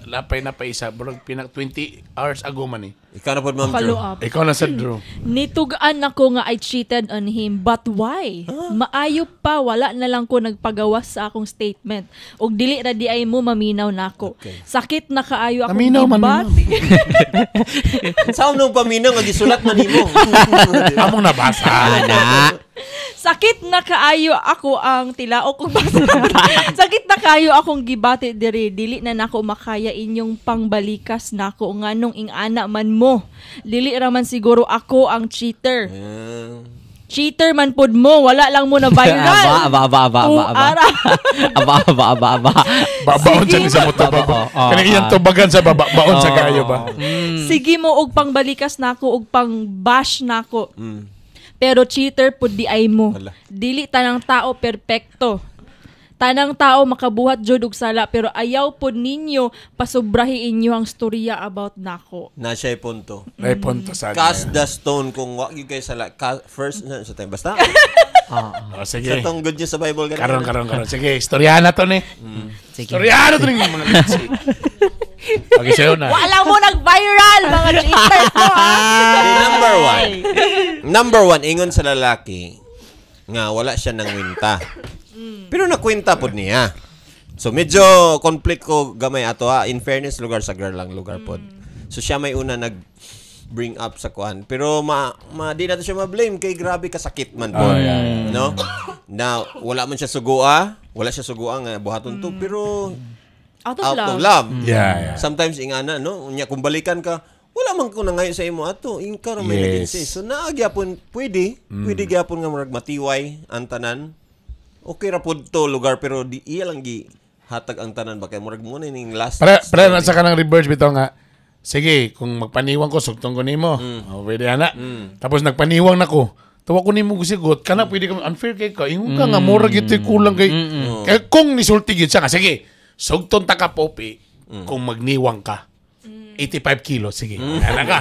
Speaker 1: Lapay na pa isa. Burag pinak 20 hours ago man eh.
Speaker 2: Ikaw na pod, Ma'am Drew.
Speaker 3: Follow up.
Speaker 1: Ikaw na sa Drew.
Speaker 3: Nitugaan ako nga I cheated on him, but why? Maayo pa, wala na lang ko nagpagawas sa akong statement. Og dili ra di ay mo maminaw nako.
Speaker 2: Okay.
Speaker 3: Sakit na kaayo akong
Speaker 1: Maminaw man
Speaker 3: gibati.
Speaker 2: Saan nung paminaw nga gisulat man nimo?
Speaker 1: Among nabasa.
Speaker 3: Sakit na kaayo ako ang tilaok kong basa. Sakit na kaayo akong gibati diri, dili na nako makaya inyong pangbalikas nako nganong ing-ana man mo. Dili ra man siguro ako ang cheater. Cheater man pod mo, wala lang mo na viral.
Speaker 4: Aba.
Speaker 1: Baon sa isa mo to. Kani iyang tubagan sa baba. Baon sa kayo ba?
Speaker 3: Sige mo og pangbalikas nako og pang-bash nako. Pero cheater pud di ay mo.
Speaker 2: Wala.
Speaker 3: Dili tanang tao perpekto. Tanang tao makabuhat jud og sala, pero ayaw pud ninyo pasubrahi inyo ang storya about nako.
Speaker 2: Na siya punto.
Speaker 1: May punto sa
Speaker 2: Cast the stone kung wa gyud kay sala. First sa time basta.
Speaker 1: Sige.
Speaker 2: Sa tong good news sa Bible ganun.
Speaker 1: Karon. Sige, istoryahan na to ni.
Speaker 4: Sige.
Speaker 1: Istoryahan na to ni mga litsi. Okay, sayo na.
Speaker 3: Wala mo nag-viral mga cheaters mo ha.
Speaker 2: Number one, ingon sa lalaki nga wala siya nang winta. Pero nakwinta pod niya. So medyo conflict ko gamay ato ha. In fairness, lugar sa girl lang, lugar pod. So siya may una nag-bring up sa kuan. Pero di nato siya ma-blame kay grabe kasakit man po. No? Now, wala man siya sugua. Wala siya sugua nga buhaton to. Pero
Speaker 3: Out
Speaker 2: out
Speaker 3: of
Speaker 2: of
Speaker 3: love.
Speaker 2: love.
Speaker 1: Yeah.
Speaker 2: Sometimes ingana, no? Unya kung balikan ka, wala man ko na ngayon sa imo ato, ingka ra may naging sis. So naagyapon pwede gyapon nga murag matiway ang tanan. Okay ra pud to lugar pero di iya lang gi hatag ang tanan ba kay murag mo na ning last.
Speaker 1: Para na sa kanang reverse bitaw nga. Sige, kung magpaniwang ko sugtong ko nimo. Pwede ana. Tapos nagpaniwang nako. Tawa ko nimo gusigot kana pwede ka unfair kay ka. Ingon ka nga murag ito'y kulang kay. Kaya kung nisulti gyud siya nga sige. Sugton ta ka popi kung magniwang ka. 85 kilo, sige. Ana ka.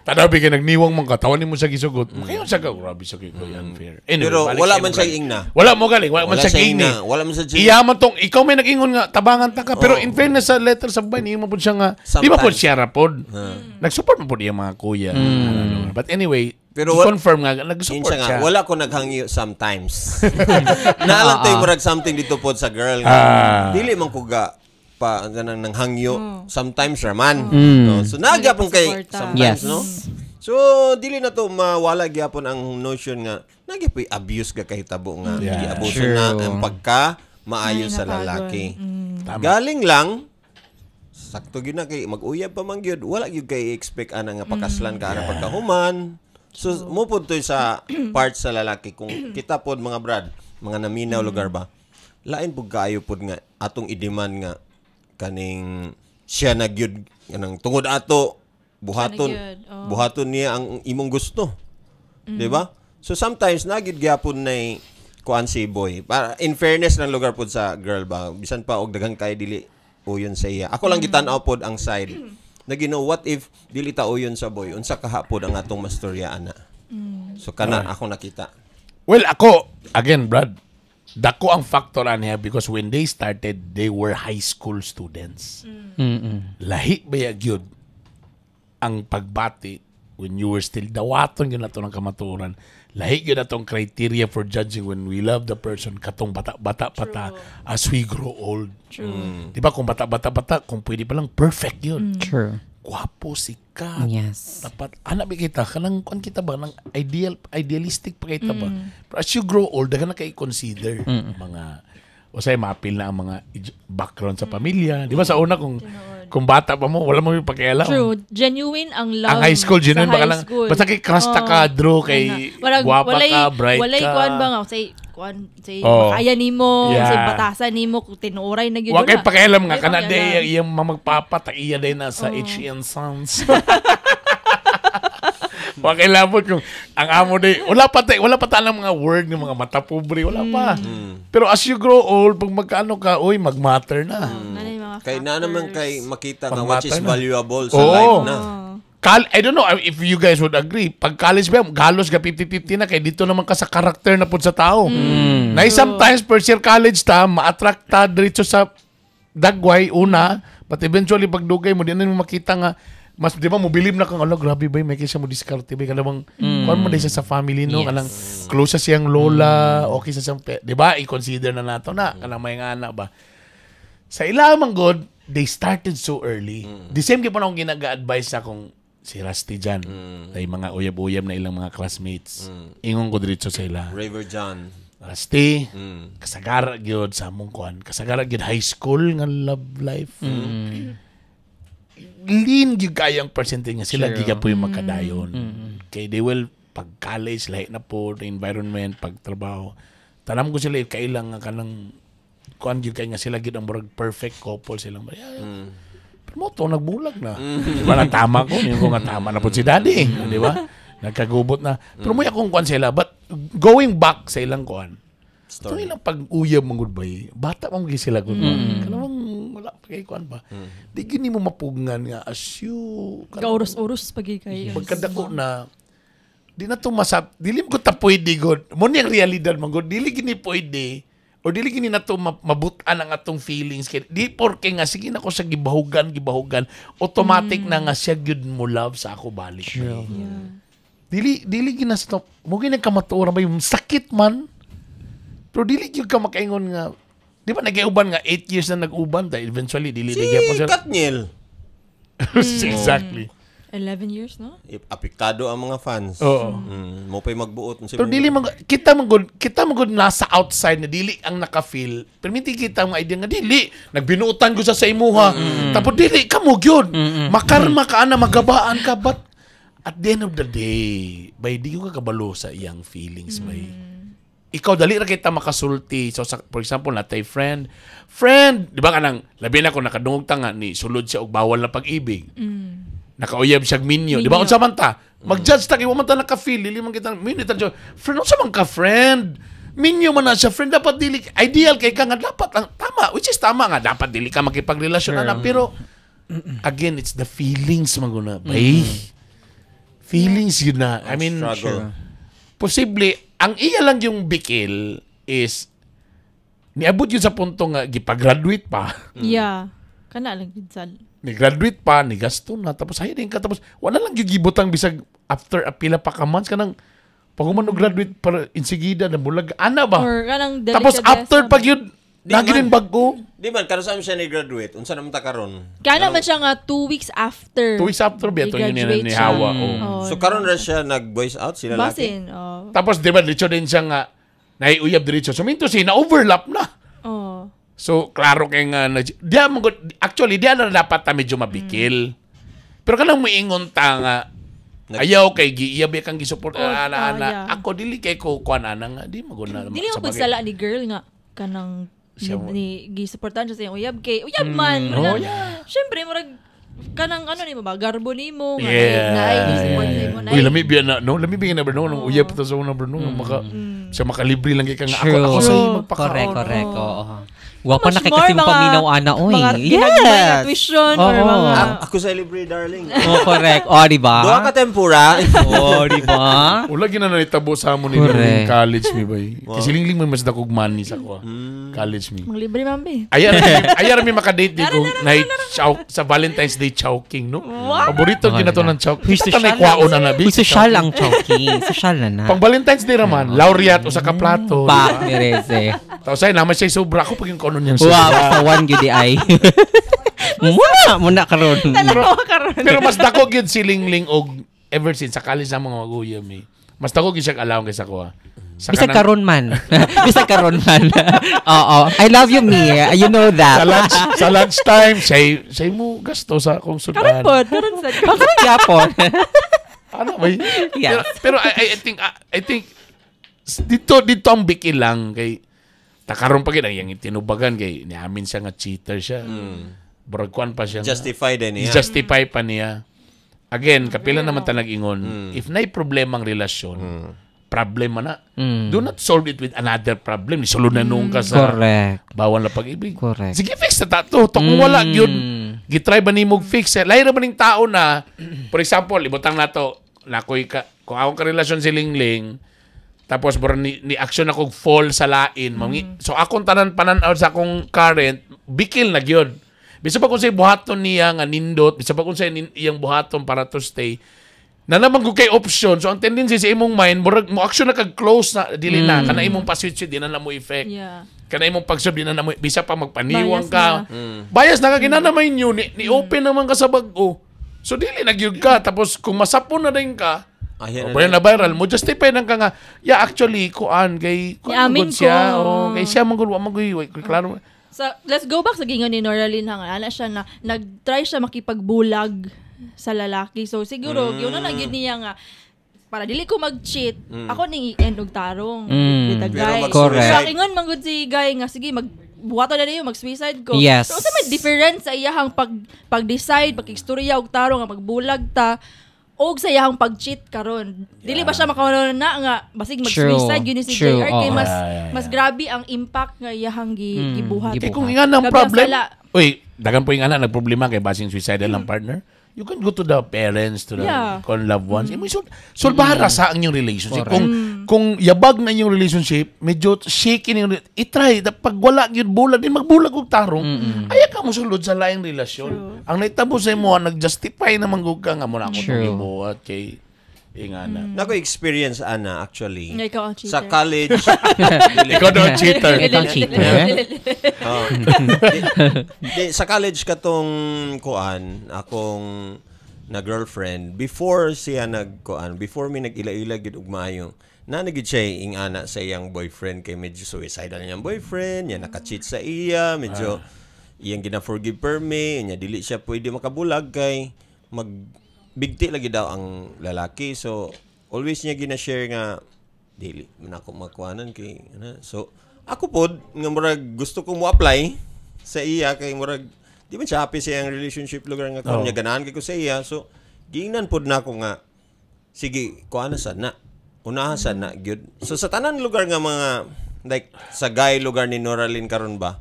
Speaker 1: Tadabi kay nagniwang man ka, tawanin mo sa gisugot. Makayon sa ka, grabe sa kay unfair. Anyway,
Speaker 2: pero wala man siya ingna.
Speaker 1: Wala mo galing, wala man siya ingni.
Speaker 2: Wala man sa
Speaker 1: Iyaman tong ikaw may nag-ingon nga tabangan ta ka, pero in fairness sa letter sa bay niyo mo pud siya nga. Di ba pud siya rapod. Nag-support mo pud iya mga kuya. But anyway,
Speaker 2: pero
Speaker 1: confirm nga nag-support siya.
Speaker 2: Wala ko naghangyo sometimes. Naalang tayo murag something dito pod sa girl. Dili man ko ga pa ganang nang hangyo sometimes raman no? So nagyapon kay sometimes no, so dili na to mawala gyapon ang notion nga nagyapoy abuse ga kahitabo nga giabuso na ang pagka maayo sa lalaki. Galing lang sakto gyud na kay mag-uyab pa man gyud, wala gyud kay expect ana nga pakaslan ka ana pagkahuman. So mo pud to sa part sa lalaki kung kita pod mga brad mga naminaw lugar ba lain pud kaayo pod nga atong i-demand nga kaning siya nagyud kanang tungod ato buhaton niya ang imong gusto. Di ba? So sometimes nagyud gyapon nay kuan si boy. Para in fairness ng lugar pod sa girl ba bisan pa og daghang kay dili uyon sa iya. Ako lang gitan-aw pod ang side na what if dili tao yun sa boy unsa kahapon ang atong mastoryaan na. So kana ako nakita.
Speaker 1: Well, ako, again, Brad, dako ang factor niya because when they started, they were high school students. Lahi ba yun ang pagbati when you were still dawaton yun na to ng kamaturan. Lahi yun na tong criteria for judging when we love the person katong bata-bata pata as we grow old.
Speaker 3: True.
Speaker 1: Di ba kung bata-bata, kung pwede palang perfect yun.
Speaker 4: True.
Speaker 1: Gwapo, sikat.
Speaker 4: Yes.
Speaker 1: Dapat, anak ba kita? Kanang, kung kita ba? Nang idealistic pa kita ba? Pero as you grow old, dagan na kayo consider mga, o say, mapil na ang mga background sa pamilya. Di ba sa una, kung bata pa mo, wala mo yung pakialam.
Speaker 3: True. Genuine ang love.
Speaker 1: Ang high school, genuine
Speaker 3: sa
Speaker 1: ba ka
Speaker 3: high
Speaker 1: lang?
Speaker 3: school.
Speaker 1: Basta kay krasta ka, draw, kay guwapa ka, bright
Speaker 3: walay
Speaker 1: ka.
Speaker 3: kuan ba nga? Say makaya nimo,
Speaker 1: Yeah.
Speaker 3: say batasan nimo, kung tinuoray na gyud
Speaker 1: Huwag kayo pakialam nga,
Speaker 3: Wala
Speaker 1: kanade,
Speaker 3: pakialam.
Speaker 1: yung mamagpapa, iya din na sa H.E.N. Sons. Huwag kayo labot kung ang amo day, wala pa tayo mga word ng mga mata pobre, wala pa. Pero as you grow old, pag magkaano ka, uy, mag-matter na.
Speaker 3: Nanay mga
Speaker 2: Kay na naman
Speaker 3: factors.
Speaker 2: kay makita nga
Speaker 1: Pangmata
Speaker 2: what is
Speaker 1: na.
Speaker 2: valuable sa
Speaker 1: Oo.
Speaker 2: life na.
Speaker 1: I don't know if you guys would agree. Pag college ba, galos ka 50-50 na kay dito naman ka sa karakter na po sa tao. Na sometimes first year college ta, ma-attract ta diretso sa dagway una, but eventually pag dugay mo, di na mo makita nga, mas di ba mo believe na kang, grabe ba, may kaya mo diskarte ba, kanang kung mo dahil sa family, no?
Speaker 4: Yes.
Speaker 1: Kanang close sa siyang lola, okay sa siyang, di ba, i-consider na nato na, kanang may nga anak ba. Sa ilamang God, they started so early. The same kaya po na akong ginaga-advise sa kung si Rusty dyan, ay mga uyab-uyab na ilang mga classmates. Ingon ko diretso sa ila.
Speaker 2: River John.
Speaker 1: Rusty, kasagara gyud sa among kuan, kasagara gyud high school nga love life. Lean gyud kayang percentage nga sila giga po yung magkadayon. Kay they will pag college lahi na po the environment, pag trabaho. Tanam ko sila kailang nga kanang kuan gyud kay nga sila gyud ang murag perfect couple silang. Pero mo to nagbulag na. Di ba tama ko, yung ko nga tama na po si daddy, di ba? Nagkagubot na. Pero may akong kuan sila. But going back sa ilang kuan, ito ilang pag-uyab mong goodbye, bata pang mga sila goodbye. Kanawang wala pa kay kuan ba? Di gini mo mapugngan nga as you...
Speaker 3: Kauros-uros pagi kay.
Speaker 1: Pagkadako na, di na tumasap, dili mo ko ta pwede god. Mo niyang realidad mo god, dili gini pwede. O dili gini na to mabutan ang atong feelings. Di porke nga, sige na ko sa gibahugan, automatic na nga siya gyud mo love sa ako balik.
Speaker 3: Yeah.
Speaker 1: Dili ginastop. Mo ginagkamatuora ba yung sakit man. Pero dili gyud ka makaingon nga. Di ba nag-iuban nga 8 years na nag-uban dahil eventually dili
Speaker 2: Si
Speaker 1: po sila.
Speaker 2: Katniel.
Speaker 1: Exactly.
Speaker 3: 11 years, no?
Speaker 2: Apektado ang mga fans.
Speaker 1: Oo.
Speaker 2: Mo pa'y magbuot.
Speaker 1: Pero dili man kita man nasa outside na dili ang naka-feel. Pero minti kita ang idea nga dili nagbinuutan ko sa imuha. Tapos dili ka mo gyud. Makarma ka na magabaan ka but at the end of the day, bay di ko ka kabalo sa iyang feelings bay. Ikaw dali ra kita makasulti. So for example, natay friend, di ba kanang labi na ko nakadungog ta nga ni sulod siya og bawal na pag-ibig. Nakauyab siya minyo. Di ba unsa man ta? Mag-judge ta kay wa man ta naka-feel, dili man kita minyo ta. Friend unsa man ka friend? Minyo man na siya friend, dapat dili ideal kay ka nga dapat ang tama, which is tama nga dapat dili ka makipagrelasyon ana pero again it's the feelings maguna. Bay. Feelings yun na. I mean,
Speaker 2: struggle.
Speaker 1: Posible, ang iya lang yung bikil is, niabot yun sa punto nga, gipag-graduate pa.
Speaker 3: Yeah. Kana lang gid sa.
Speaker 1: Ni-graduate pa, ni gasto na, tapos hiring ka, tapos wala lang yung gibutang bisag after a pila pa ka months, kanang, pag umano graduate para insigida, na bulag, ana ba?
Speaker 3: Or kanang
Speaker 1: Tapos after pag yun, lagi rin bago.
Speaker 2: Di man, kano saan siya ni-graduate? Unsa naman ta karon?
Speaker 3: Kana man siya nga 2 weeks after.
Speaker 1: 2 weeks after, biya, ito yun
Speaker 3: I-graduate
Speaker 1: ni
Speaker 3: siya.
Speaker 1: Hawa.
Speaker 3: Oh,
Speaker 2: So karon ra siya nag-voice out sila laki.
Speaker 3: Basin. Oh.
Speaker 1: Tapos, di ba, diretso din siya nga, naiuyab diretso. So, minto siya, na-overlap na.
Speaker 3: Oh.
Speaker 1: So, klaro kay nga, actually, di na dapat ta medyo mabikil. Pero kanang moingon ta nga, ayaw kay giiyabi kang gisupport ana.
Speaker 3: yeah.
Speaker 1: Ako dili kay ko kuan ana nga di maguna.
Speaker 3: Dili mo pagsala ni girl nga kanang
Speaker 1: Siya mo.
Speaker 3: ni gisuportahan siya sa iyang uyab kay uyab man.
Speaker 1: Oh,
Speaker 3: Na, syempre murag kanang ano nimo ba garbo nimo nga
Speaker 1: Yeah.
Speaker 3: naay support nimo
Speaker 1: Uy, lami biya na, no? Lami biya na bro, nung uyab ta sa una bro, no? Siya makalibre lang kay ka nga. Ako sa
Speaker 4: True.
Speaker 1: magpaka.
Speaker 4: Correct. Oo. Wapa na
Speaker 3: Much
Speaker 4: kay
Speaker 3: more
Speaker 4: kasi mapaminaw ana, oy.
Speaker 3: Mga ginagmay na tuition or
Speaker 4: Oo.
Speaker 3: mga...
Speaker 2: Ako sa libre, darling.
Speaker 4: Oh, correct. Oh, di ba?
Speaker 2: Doa ka tempura.
Speaker 4: Oh, di ba?
Speaker 1: Wala ginana itabo sa mo ni
Speaker 4: Correct.
Speaker 1: college mi bay. Kasi lingling may mas dakog money sa ko. College mi.
Speaker 3: Mga libre mambi.
Speaker 1: Ayar mi makadate di ko night sa Valentine's Day chowking, no? Paborito ginato ng chowking.
Speaker 4: Uy,
Speaker 1: Basta
Speaker 4: social
Speaker 1: may kwaon na
Speaker 4: Uy, social ang chowking. Social na na.
Speaker 1: Pang Valentine's Day raman, laureate o sa kaplato.
Speaker 4: Pak ni Reze.
Speaker 1: Tapos ay naman siya sobra ako paging konon niyang
Speaker 4: Wow, sa one gudi ay. Muna karon.
Speaker 3: Talaga karon.
Speaker 1: Pero mas dako gyud si Lingling og ever since sa college sa mga maguyam eh. Mas dako gyud siya alawon kaysa ko.
Speaker 4: Bisag karon man. Bisag karon man. Oo. I love you, Mia. You know that.
Speaker 1: Sa lunch time, say mo gasto sa akong sudan.
Speaker 3: Karon sa
Speaker 4: Karon yapon.
Speaker 1: Ano ba?
Speaker 4: Yes.
Speaker 1: Pero I think dito ang biki lang kay takaron pa gid ang tinubagan kay niamin siya nga cheater siya. Buragkuan pa siya.
Speaker 2: Justify din niya.
Speaker 1: Justify pa niya. Again, kapila naman tanag ingon. If nay problemang relasyon, problema na. Do not solve it with another problem. Isulunan nung ka sa
Speaker 4: Correct.
Speaker 1: bawal na pag-ibig.
Speaker 4: Correct.
Speaker 1: Sige, fix na tato. Kung wala yun, gitry ba ni mo fix? Lahir ba ning tao na, for example, ibutang na to, kung akong karelasyon si Lingling, tapos ni action ako fall sa lain. So akong tanan pananaw sa akong current, bikil na gyud. Bisa pa kung sa buhaton niya nga nindot, bisa pa kung sa iyang buhaton para to stay, na naman kung kay option. So ang tendency sa imong mind, mo action na kag-close na, dili na, kana imong pa-switch, di na mo effect.
Speaker 3: Yeah.
Speaker 1: Kana imong pag-sub, di na mo, bisa pa magpaniwang
Speaker 3: Bias
Speaker 1: ka. Bias na ka, ginanamay nyo, ni open naman ka sa bag-o. So dili nagyug ka, tapos kung masapon na din ka,
Speaker 2: Ayan
Speaker 1: na viral mo, justify nang ka nga, actually, kuan, kay,
Speaker 3: Iamin
Speaker 1: siya,
Speaker 3: ko.
Speaker 1: kay siya, magulwa, klaro.
Speaker 3: So, let's go back sa gingon ni Noraline hang ana siya na nag-try siya makipagbulag sa lalaki. So siguro yun na yun niya nga para dili ko mag-cheat, ako ning i-end og tarong with the guy.
Speaker 4: Correct.
Speaker 3: So ang ingon man gud si guy nga sige buhaton na niyo mag-suicide ko.
Speaker 4: Yes.
Speaker 3: So sa may difference sa iyahang pag-decide, pag-istorya og tarong nga magbulag ta og sa iyahang pag-cheat karon. Dili ba siya makawalan na nga basig mag-suicide yun si
Speaker 4: True.
Speaker 3: JR kay
Speaker 4: Oo.
Speaker 3: mas grabe ang impact nga iyahang gibuhat.
Speaker 1: Kaya kung nga ng
Speaker 3: Gabi ang
Speaker 1: problem,
Speaker 3: sala.
Speaker 1: dagan po yung nga nagproblema kay basing suicidal ang partner, you can go to the parents, to the loved ones. Solbara sa ang yung relationship. Kung yabag na yung relationship, medyo shaky na yung i-try. Pag wala yun bulag, din magbulag og tarong, ayaw ka mo sulod sa laing relasyon. Ang naitabo sa mo, nag-justify naman gug ka nga muna ako nung ibuhat kay ingana.
Speaker 2: Nako experience ana actually.
Speaker 3: Nga ikaw ang cheater.
Speaker 2: Sa college.
Speaker 1: Ikaw daw ang cheater.
Speaker 4: Ikaw ang cheater.
Speaker 2: Oh. Sa college katong kuan, akong na girlfriend before siya before mi nag-ila-ila gid og maayo. Nanagid siya ing ana sa iyang boyfriend kay medyo suicidal niyang boyfriend, niya naka-cheat sa iya, medyo iyang gina-forgive per me, niya dili siya pwede makabulag kay bigti lagi daw ang lalaki. So always niya gina-share nga dili man ako makuanan kay so ako pod nga murag gusto ko mo apply sa iya kay murag di man siya happy sa iyang relationship lugar nga karon niya ganahan kay ko sa iya. So giingnan pod nako nga sige kuana sana unahan sana gyud. So sa tanan lugar nga mga like sa guy lugar ni Noraline karon ba,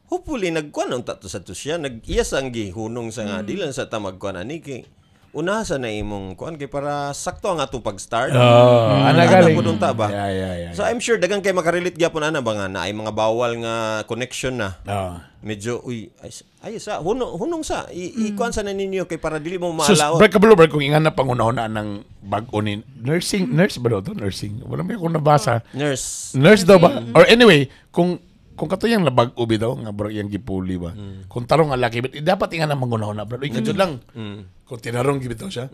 Speaker 2: hopefully nagkuan unta to sa to siya nag-iyas ang gihunong sa nga di lang sa tamag kuan ani kay unahan na imong kuan kay para sakto ang ato pag-start.
Speaker 1: Ana galing.
Speaker 2: Ba?
Speaker 1: Yeah.
Speaker 2: So I'm sure dagang kay makarelate gyapon ana ba nga na ay mga bawal nga connection na. Medyo ay sa hunong sa ikuan sa na ninyo kay para dili mo maalaw.
Speaker 1: Breakable kung ingan na pangunahuna ng bag-o ni nurse ba daw to? Nursing. Wala may akong nabasa. Nurse daw ba? Or anyway, kung katuyang labag ubi daw nga bro yang gipuli ba. Kung tarong nga laki dapat ingan na mangunahuna bro. Uy kadto lang. Kung tinarong gibitaw siya.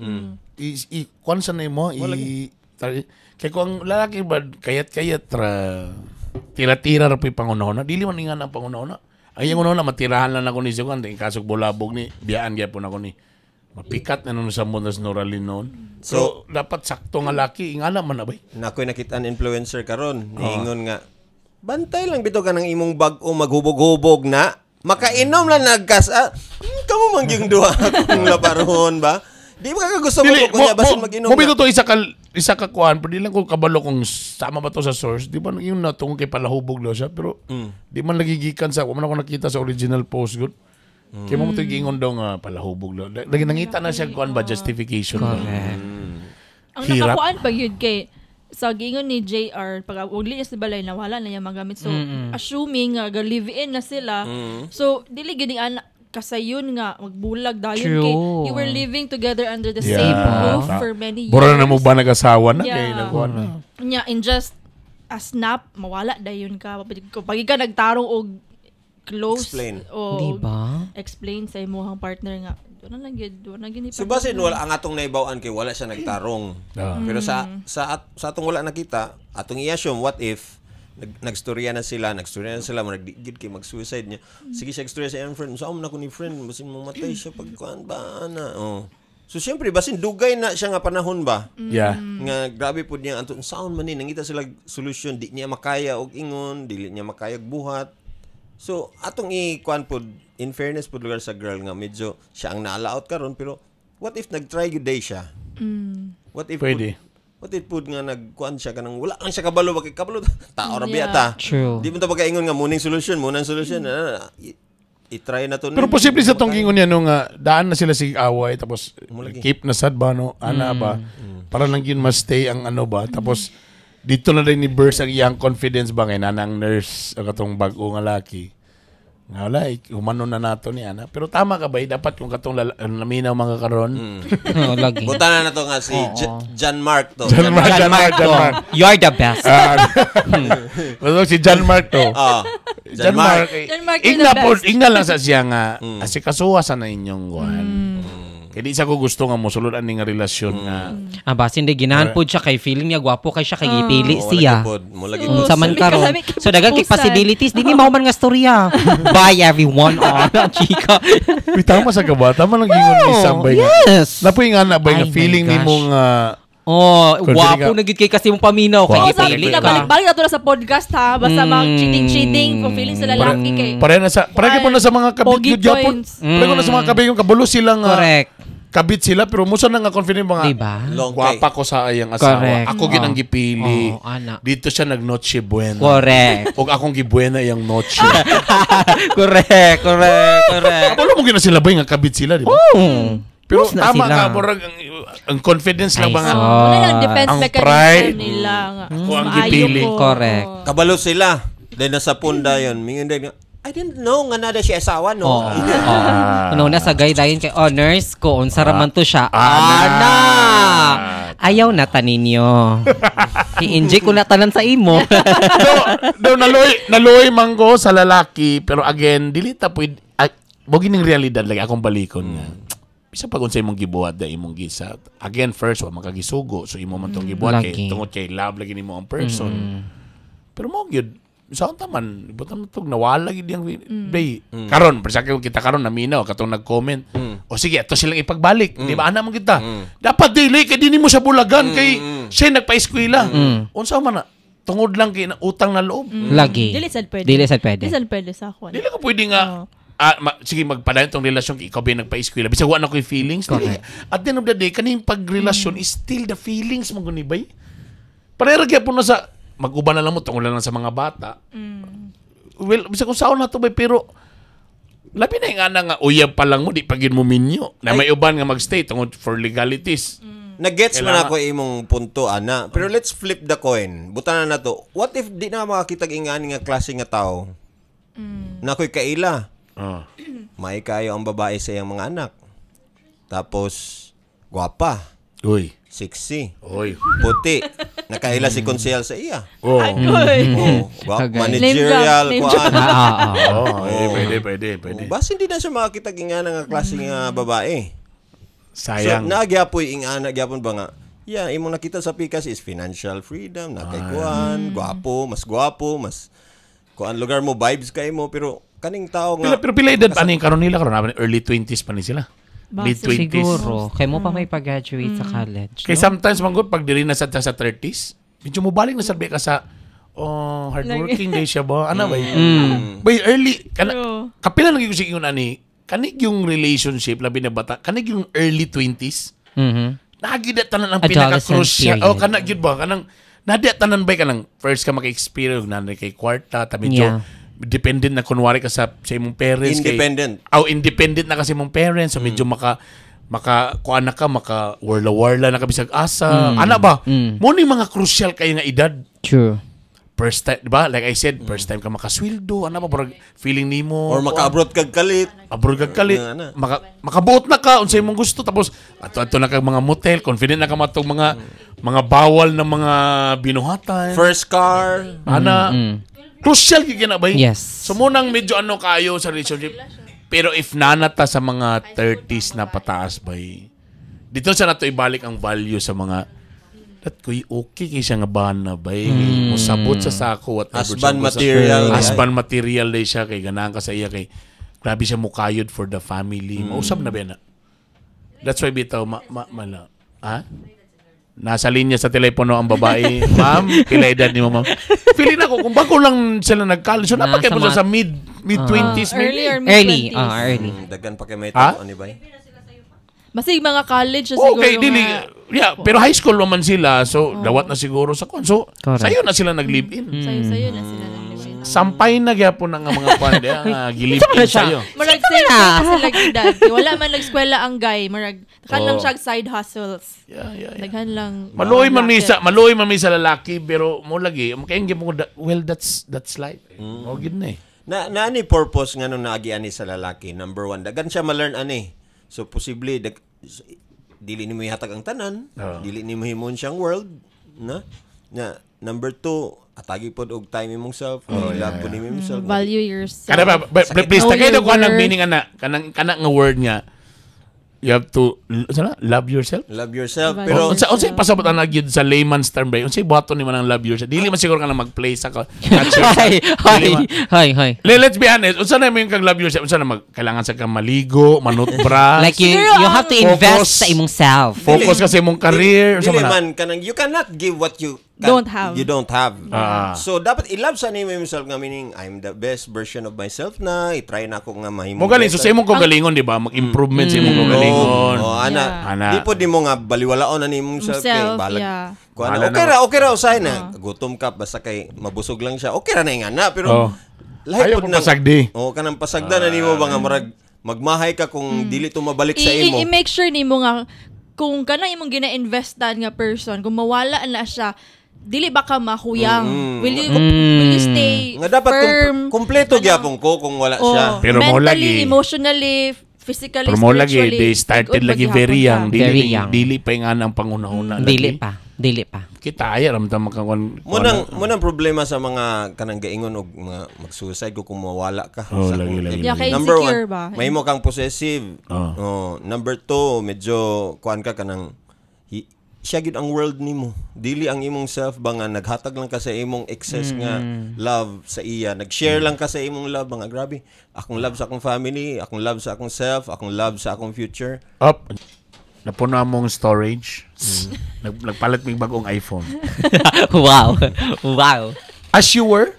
Speaker 1: Kuan sa na mo kay kung ang lalaki ba kayat tira-tira ra pangunahuna. Dili man ingan ang pangunahuna. Ay yung una matirahan lang ako ni Zukan, kasog bulabog ni biyaan gyapon ako ni mapikat na nun sa mundo sa Noraline noon. So dapat sakto nga laki ingana man na bay.
Speaker 2: Nakoy nakita-an influencer karon, niingon nga bantay lang bitaw ka ng imong bag-o maghubog-hubog na makainom lang nagkas. Kamo man gyung duha akong labaron ba? Di ba ka gusto mo ko niya basin mag-inom?
Speaker 1: Mo bitaw to isa ka isa ka kuan, pero di lang ko kabalo kung sama ba to sa source. Di ba yung natungkol kay palahubog daw siya, pero di man nagigikan sa, wala ko nakita sa original post good. Kaya mo ito gingon daw nga palahubog daw. Lagi nangita na siya kuan ba, justification.
Speaker 4: Correct.
Speaker 3: Ang
Speaker 1: Hirap.
Speaker 3: nakakuan pag yun kay sa gingon ni JR, pag ugli niya sa balay na wala na niya magamit. So, assuming nga live-in na sila, so, dili gini anak kasayon nga magbulag dayon
Speaker 4: True.
Speaker 3: kay you were living together under the
Speaker 1: Yeah.
Speaker 3: same roof
Speaker 1: Ah.
Speaker 3: for many years.
Speaker 1: Bura na mo ba nag-asawa na?
Speaker 3: Yeah.
Speaker 1: Kaya nakuha na.
Speaker 3: Nya in just a snap mawala dayon ka pag ka nagtarong og close
Speaker 2: Explain.
Speaker 3: o
Speaker 4: Diba?
Speaker 3: explain sa imong partner nga doon na gid
Speaker 2: So basin wala ang atong naibawaan kay wala siya nagtarong. Pero sa atong wala nakita, atong i-assume what if nagstorya na sila, nagdigid kay mag-suicide niya. Sige siya ekstorya sa iyang friend. Saan na ko ni friend, basin mamatay siya pagkuan ba ana. Oh. So siyempre basin dugay na siya nga panahon ba.
Speaker 1: Yeah.
Speaker 2: Nga grabe pud niya anton saon man ni nangita sila solusyon di niya makaya og ingon, dili niya makaya og buhat. So atong i-kuan pud in fairness pud lugar sa girl nga medyo siya ang naalaot karon pero what if nag-try good day siya? What if
Speaker 1: Pwede.
Speaker 2: What if pud nga nagkuan siya kanang wala lang siya kabalo bakit kabalo tao ra biya
Speaker 3: Yeah.
Speaker 2: ta.
Speaker 4: True.
Speaker 2: Di mo ta pagkaingon nga munang solution. I-try na to.
Speaker 1: Pero posible sa tong gingon niya nung daan na sila sig away tapos
Speaker 2: Mulagi.
Speaker 1: keep na sad ba no ana ba para lang yun mas stay ang ano ba tapos dito na rin ni burst ang iyang confidence ba kay nanang nurse ang katong bag-o nga laki nga wala humano na nato ni ana pero tama ka ba dapat yung katong laminaw mga karon
Speaker 4: Oh, lagi.
Speaker 2: Butana na to nga si John Mark to.
Speaker 1: John Mark.
Speaker 4: You're the best.
Speaker 1: Pero si John Mark to
Speaker 2: John Mark.
Speaker 3: John Mark, you're the best.
Speaker 1: Ingna lang sa siya nga asikasuha sa na inyong guan kaya di sa ko gusto nga mo suludan ni nga relasyon nga
Speaker 4: Basin di ginahan po siya kay feeling niya gwapo kay siya kay ipili
Speaker 2: Oh,
Speaker 4: siya.
Speaker 2: Mulagi
Speaker 3: Oh,
Speaker 2: pod.
Speaker 4: Sa man
Speaker 3: sabi ka,
Speaker 4: karon.
Speaker 3: sabi ka,
Speaker 4: So dagang kay
Speaker 3: pupusan.
Speaker 4: possibilities dinhi mao man nga storya. Bye everyone. Chika.
Speaker 1: Uy, tama sa ka ba? Tama lang gingon ni Sambay nga.
Speaker 4: Yes.
Speaker 1: Napoy nga na ba
Speaker 4: Ay,
Speaker 1: nga
Speaker 4: my
Speaker 1: feeling ni
Speaker 4: gosh.
Speaker 1: mong
Speaker 4: Oh,
Speaker 1: Confident
Speaker 4: gwapo
Speaker 1: ka.
Speaker 4: na gid kay kasi mong paminaw
Speaker 1: Wow.
Speaker 4: kay
Speaker 3: Oo, sa
Speaker 4: ipili
Speaker 3: na
Speaker 4: ka.
Speaker 3: balik-balik na to na sa podcast ha. Basta mag-cheating-cheating kung feeling sa lalaki kay
Speaker 1: pare na sa pare po na sa mga
Speaker 3: Pogi
Speaker 1: kabit gyapon.
Speaker 3: joints.
Speaker 1: Pare ko na sa mga kabit yung kabulo silang
Speaker 4: Correct.
Speaker 1: kabit sila pero musa na nga confident mga
Speaker 4: Diba?
Speaker 2: Long
Speaker 1: gwapa ko sa ayang asawa.
Speaker 4: Correct.
Speaker 1: Ako ginang gipili.
Speaker 4: Oh, ana.
Speaker 1: Dito siya nag noche buena.
Speaker 4: Correct.
Speaker 1: O akong gibuena yung noche.
Speaker 4: correct.
Speaker 1: Kabalo mo gina sila ba nga kabit sila, di ba? Pero
Speaker 4: Close na
Speaker 1: tama
Speaker 4: sila.
Speaker 1: ka, murag ang confidence lang
Speaker 4: Ay,
Speaker 1: ba nga.
Speaker 4: so.
Speaker 3: Wala yung defense
Speaker 1: Ang
Speaker 3: mechanism
Speaker 1: pride.
Speaker 3: nila nga.
Speaker 1: Ako ang
Speaker 3: Maayo
Speaker 1: gipili.
Speaker 3: ko.
Speaker 4: Correct.
Speaker 2: Kabalo sila. Dahil nasa punda yun. Mingon din I didn't know nga nada siya asawa no.
Speaker 4: Oh. Ano na sa dayon kay nurse ko unsa ra man to siya.
Speaker 1: Ana.
Speaker 4: Ana. Ayaw na taninyo. I-inject ko na tanan sa imo.
Speaker 1: do naloy manggo sa lalaki pero again dili ta pwede bogi ning realidad lagi akong balikon nga bisa pag unsay imong gibuhat da imong gisa again first wa makagisugo so imo man tong gibuhat kay
Speaker 4: Lagi.
Speaker 1: tungod kay love lagi nimo ang person pero mo gyud saan taman ibutan mo tog nawala gid yang day karon pero sa kita karon naminaw katong nag-comment o sige ato silang ipagbalik di ba ana man kita dapat dili kay dinhi mo sa bulagan kay siya nagpa-eskwela unsa man na tungod lang kay na utang na loob
Speaker 4: Lagi.
Speaker 3: Dili sad pwede.
Speaker 4: Dili sad pwede.
Speaker 3: Dili sad pwede sa ako.
Speaker 1: Dili ka pwede nga sige magpadayon tong relasyon kay ikaw ba yung nagpa-eskwela bisag wa na ko'y feelings dili. At the end of the day kaning pagrelasyon is still the feelings mo guni bay parera gyapon na sa mag-uban na lang mo tungod lang sa mga bata well bisag kung saon na to bay pero labi na yung ana nga uyab pa lang mo di pagin mo minyo na may uban nga magstay tungod for legalities
Speaker 2: Nag-gets man
Speaker 1: Kailangan-
Speaker 2: ako imong punto ana. Pero let's flip the coin. Butanan na to. What if di na makakita ingani nga klase nga tao? Na ko'y kaila. May kayo ang babae sa iyang mga anak. Tapos gwapa,
Speaker 1: uy
Speaker 2: sexy,
Speaker 1: uy
Speaker 2: puti. Nakaila si konsehal sa iya.
Speaker 1: oh
Speaker 3: Agoy.
Speaker 2: Oh,
Speaker 4: Kagay.
Speaker 2: managerial
Speaker 3: Name
Speaker 2: kuan.
Speaker 1: pwede
Speaker 2: Bas hindi na siya makakita ingana nga klase nga babae.
Speaker 1: sayang
Speaker 2: So, nagyapoy ingana gyapon ba nga? Yeah, imong nakita sa pikas is financial freedom, nakay kuan, mas gwapo, mas kuan lugar mo vibes kay mo pero kaning tao nga
Speaker 1: pero pila edad pa ning karon nila karon early 20s pa ni sila mid 20s
Speaker 4: Siguro. Kay mo pa may pag-graduate sa college.
Speaker 1: kay sometimes manggod pag diri na sa 30s medyo mo balik na sabi ka sa hardworking day siya ba ana ba bay early
Speaker 3: True.
Speaker 1: kapila lagi ko siya yun ani kanig yung relationship labi na bata kanig yung early 20s
Speaker 4: Mhm.
Speaker 1: nagida tanan ang
Speaker 4: Adolescent
Speaker 1: pinaka-crucial.
Speaker 4: period.
Speaker 1: Kana gyud ba kanang nadia tanan ba kanang first ka maka-experience na kay kwarta ta medyo dependent na kunwari ka sa imong parents
Speaker 2: Independent.
Speaker 1: independent na kasi imong parents so medyo maka kuan na ka maka warla na ka bisag asa ana ba mo ni mga crucial kayo nga edad.
Speaker 4: True.
Speaker 1: First time, diba? Like I said, first time ka makasweldo, ano ba, parang feeling nimo.
Speaker 2: Or maka-abroad kag kalit.
Speaker 1: Abroad kag kalit. Makabuot na ka, unsay mong gusto. Tapos, ato na kag mga motel, confident na ka matong mga bawal na mga binuhatan.
Speaker 2: First car.
Speaker 1: Ana, crucial kaya na ba?
Speaker 4: Yes.
Speaker 1: So, munang medyo kayo sa relationship. Pero if nanata sa mga 30s na pataas ba, dito sa nato ibalik ang value sa mga at ko'y okay kay siya nga bana ba musabot sa sako at
Speaker 2: Husband material.
Speaker 1: husband material day siya kay ganahan ka sa iya kay grabe siya mukayod for the family mausap na ba na that's why bitaw nasa linya sa telepono ang babae ma'am pila edad ni mo ma'am feeling ako kung bago lang sila nag-college so napakay mo sa mid 20s
Speaker 3: Early or
Speaker 4: Early.
Speaker 3: mid-20s.
Speaker 4: Early.
Speaker 2: Daghan pa kay may tao, ani ba?
Speaker 3: Masig mga college na siguro
Speaker 1: okay dili
Speaker 3: nga.
Speaker 1: pero high school naman sila so dawat na siguro sa kon so
Speaker 4: Correct.
Speaker 1: sayo na sila nag-live in
Speaker 3: Sayo na sila nag-live.
Speaker 1: sampay na gyapon ang mga kwan gilip in sayo
Speaker 3: Marag same na sila gidad. Wala man nag-eskwela ang guy. Marag kan lang siya side hustles.
Speaker 1: yeah.
Speaker 3: Daghan lang.
Speaker 1: Maluoy man mi sa lalaki pero mo lagi makayang gyapon well that's life o gid na
Speaker 2: Na ani purpose nga nung naagi ani sa lalaki. Number 1, dagan siya ma-learn ani. So posible dili nimo ihatag ang tanan, dili nimo himon siyang world, na number 2, atagi pod og time imong self, love pod nimo imong self.
Speaker 3: Value yourself.
Speaker 1: kada ba please
Speaker 3: Know
Speaker 1: tagay
Speaker 3: your
Speaker 1: daw ko nang
Speaker 3: worth.
Speaker 1: meaning ana kana nga word nga you have to love yourself.
Speaker 2: Love yourself.
Speaker 3: Value
Speaker 2: Pero
Speaker 1: Unsay pasabot ana gyud sa layman's term ba? Unsay buhaton nimo nang love yourself? Dili man siguro ka na mag-play sa
Speaker 4: Hi.
Speaker 1: Let's be honest. Unsa na mo yung kag love yourself? Unsa na kailangan sa kang maligo, manutbras.
Speaker 4: Like you have to
Speaker 1: Focus.
Speaker 4: invest sa imong self.
Speaker 1: Focus ka sa imong career. Unsa
Speaker 2: dili
Speaker 1: man na?
Speaker 2: man kanang you cannot give what you
Speaker 3: Don't have.
Speaker 2: You don't have.
Speaker 1: Ah.
Speaker 2: So dapat i-love sa nimo yourself nga meaning I'm the best version of myself na i-try na ako nga mahimo.
Speaker 1: Mo galing so sa imong kagalingon di ba? Mag-improvement sa imong kagalingon.
Speaker 2: Ana. Di po di mo nga baliwalaon na nimong self kay balag.
Speaker 3: Yeah.
Speaker 2: Kuan
Speaker 1: Bahala
Speaker 2: okay ra usahay na. Gutom ka basta kay mabusog lang siya. Okay ra na nga na pero
Speaker 1: Ayaw
Speaker 2: pod
Speaker 1: mo pasagdi.
Speaker 2: kanang pasagda na nimo ba nga marag magmahay ka kung dili to mabalik sa imo.
Speaker 3: I-make sure nimo nga kung kanang imong gina-investan nga person, kung mawala na siya, dili ba ka mahuyang? Will you stay
Speaker 2: Nga dapat
Speaker 3: firm?
Speaker 2: kompleto gyapon ko kung wala siya.
Speaker 1: Pero mo
Speaker 3: mentally,
Speaker 1: lagi.
Speaker 3: emotionally, physically,
Speaker 1: Pero mo lagi
Speaker 3: spiritually.
Speaker 1: they started
Speaker 3: good
Speaker 1: lagi
Speaker 3: maghihapon
Speaker 1: very
Speaker 3: ka.
Speaker 1: young.
Speaker 4: Very young.
Speaker 1: Dili pa nga ang pangunahuna lagi.
Speaker 4: Dili pa.
Speaker 1: Kita aya ram ta makakon.
Speaker 2: Munang problema sa mga kanang gaingon og mga mag-suicide ko kung mawala ka.
Speaker 1: Lagi.
Speaker 3: Yeah, kay
Speaker 2: Number
Speaker 3: insecure
Speaker 2: 1,
Speaker 3: ba?
Speaker 2: may mo kang possessive. Number 2, medyo kuan ka kanang siya gid ang world nimo. Dili ang imong self ba nga naghatag lang ka sa imong excess nga love sa iya. Nag-share lang ka sa imong love nga grabe. Akong love sa akong family, akong love sa akong self, akong love sa akong future.
Speaker 1: Up. Napuno among storage. Nagpalit mig bagong iPhone.
Speaker 4: Wow.
Speaker 1: As you were.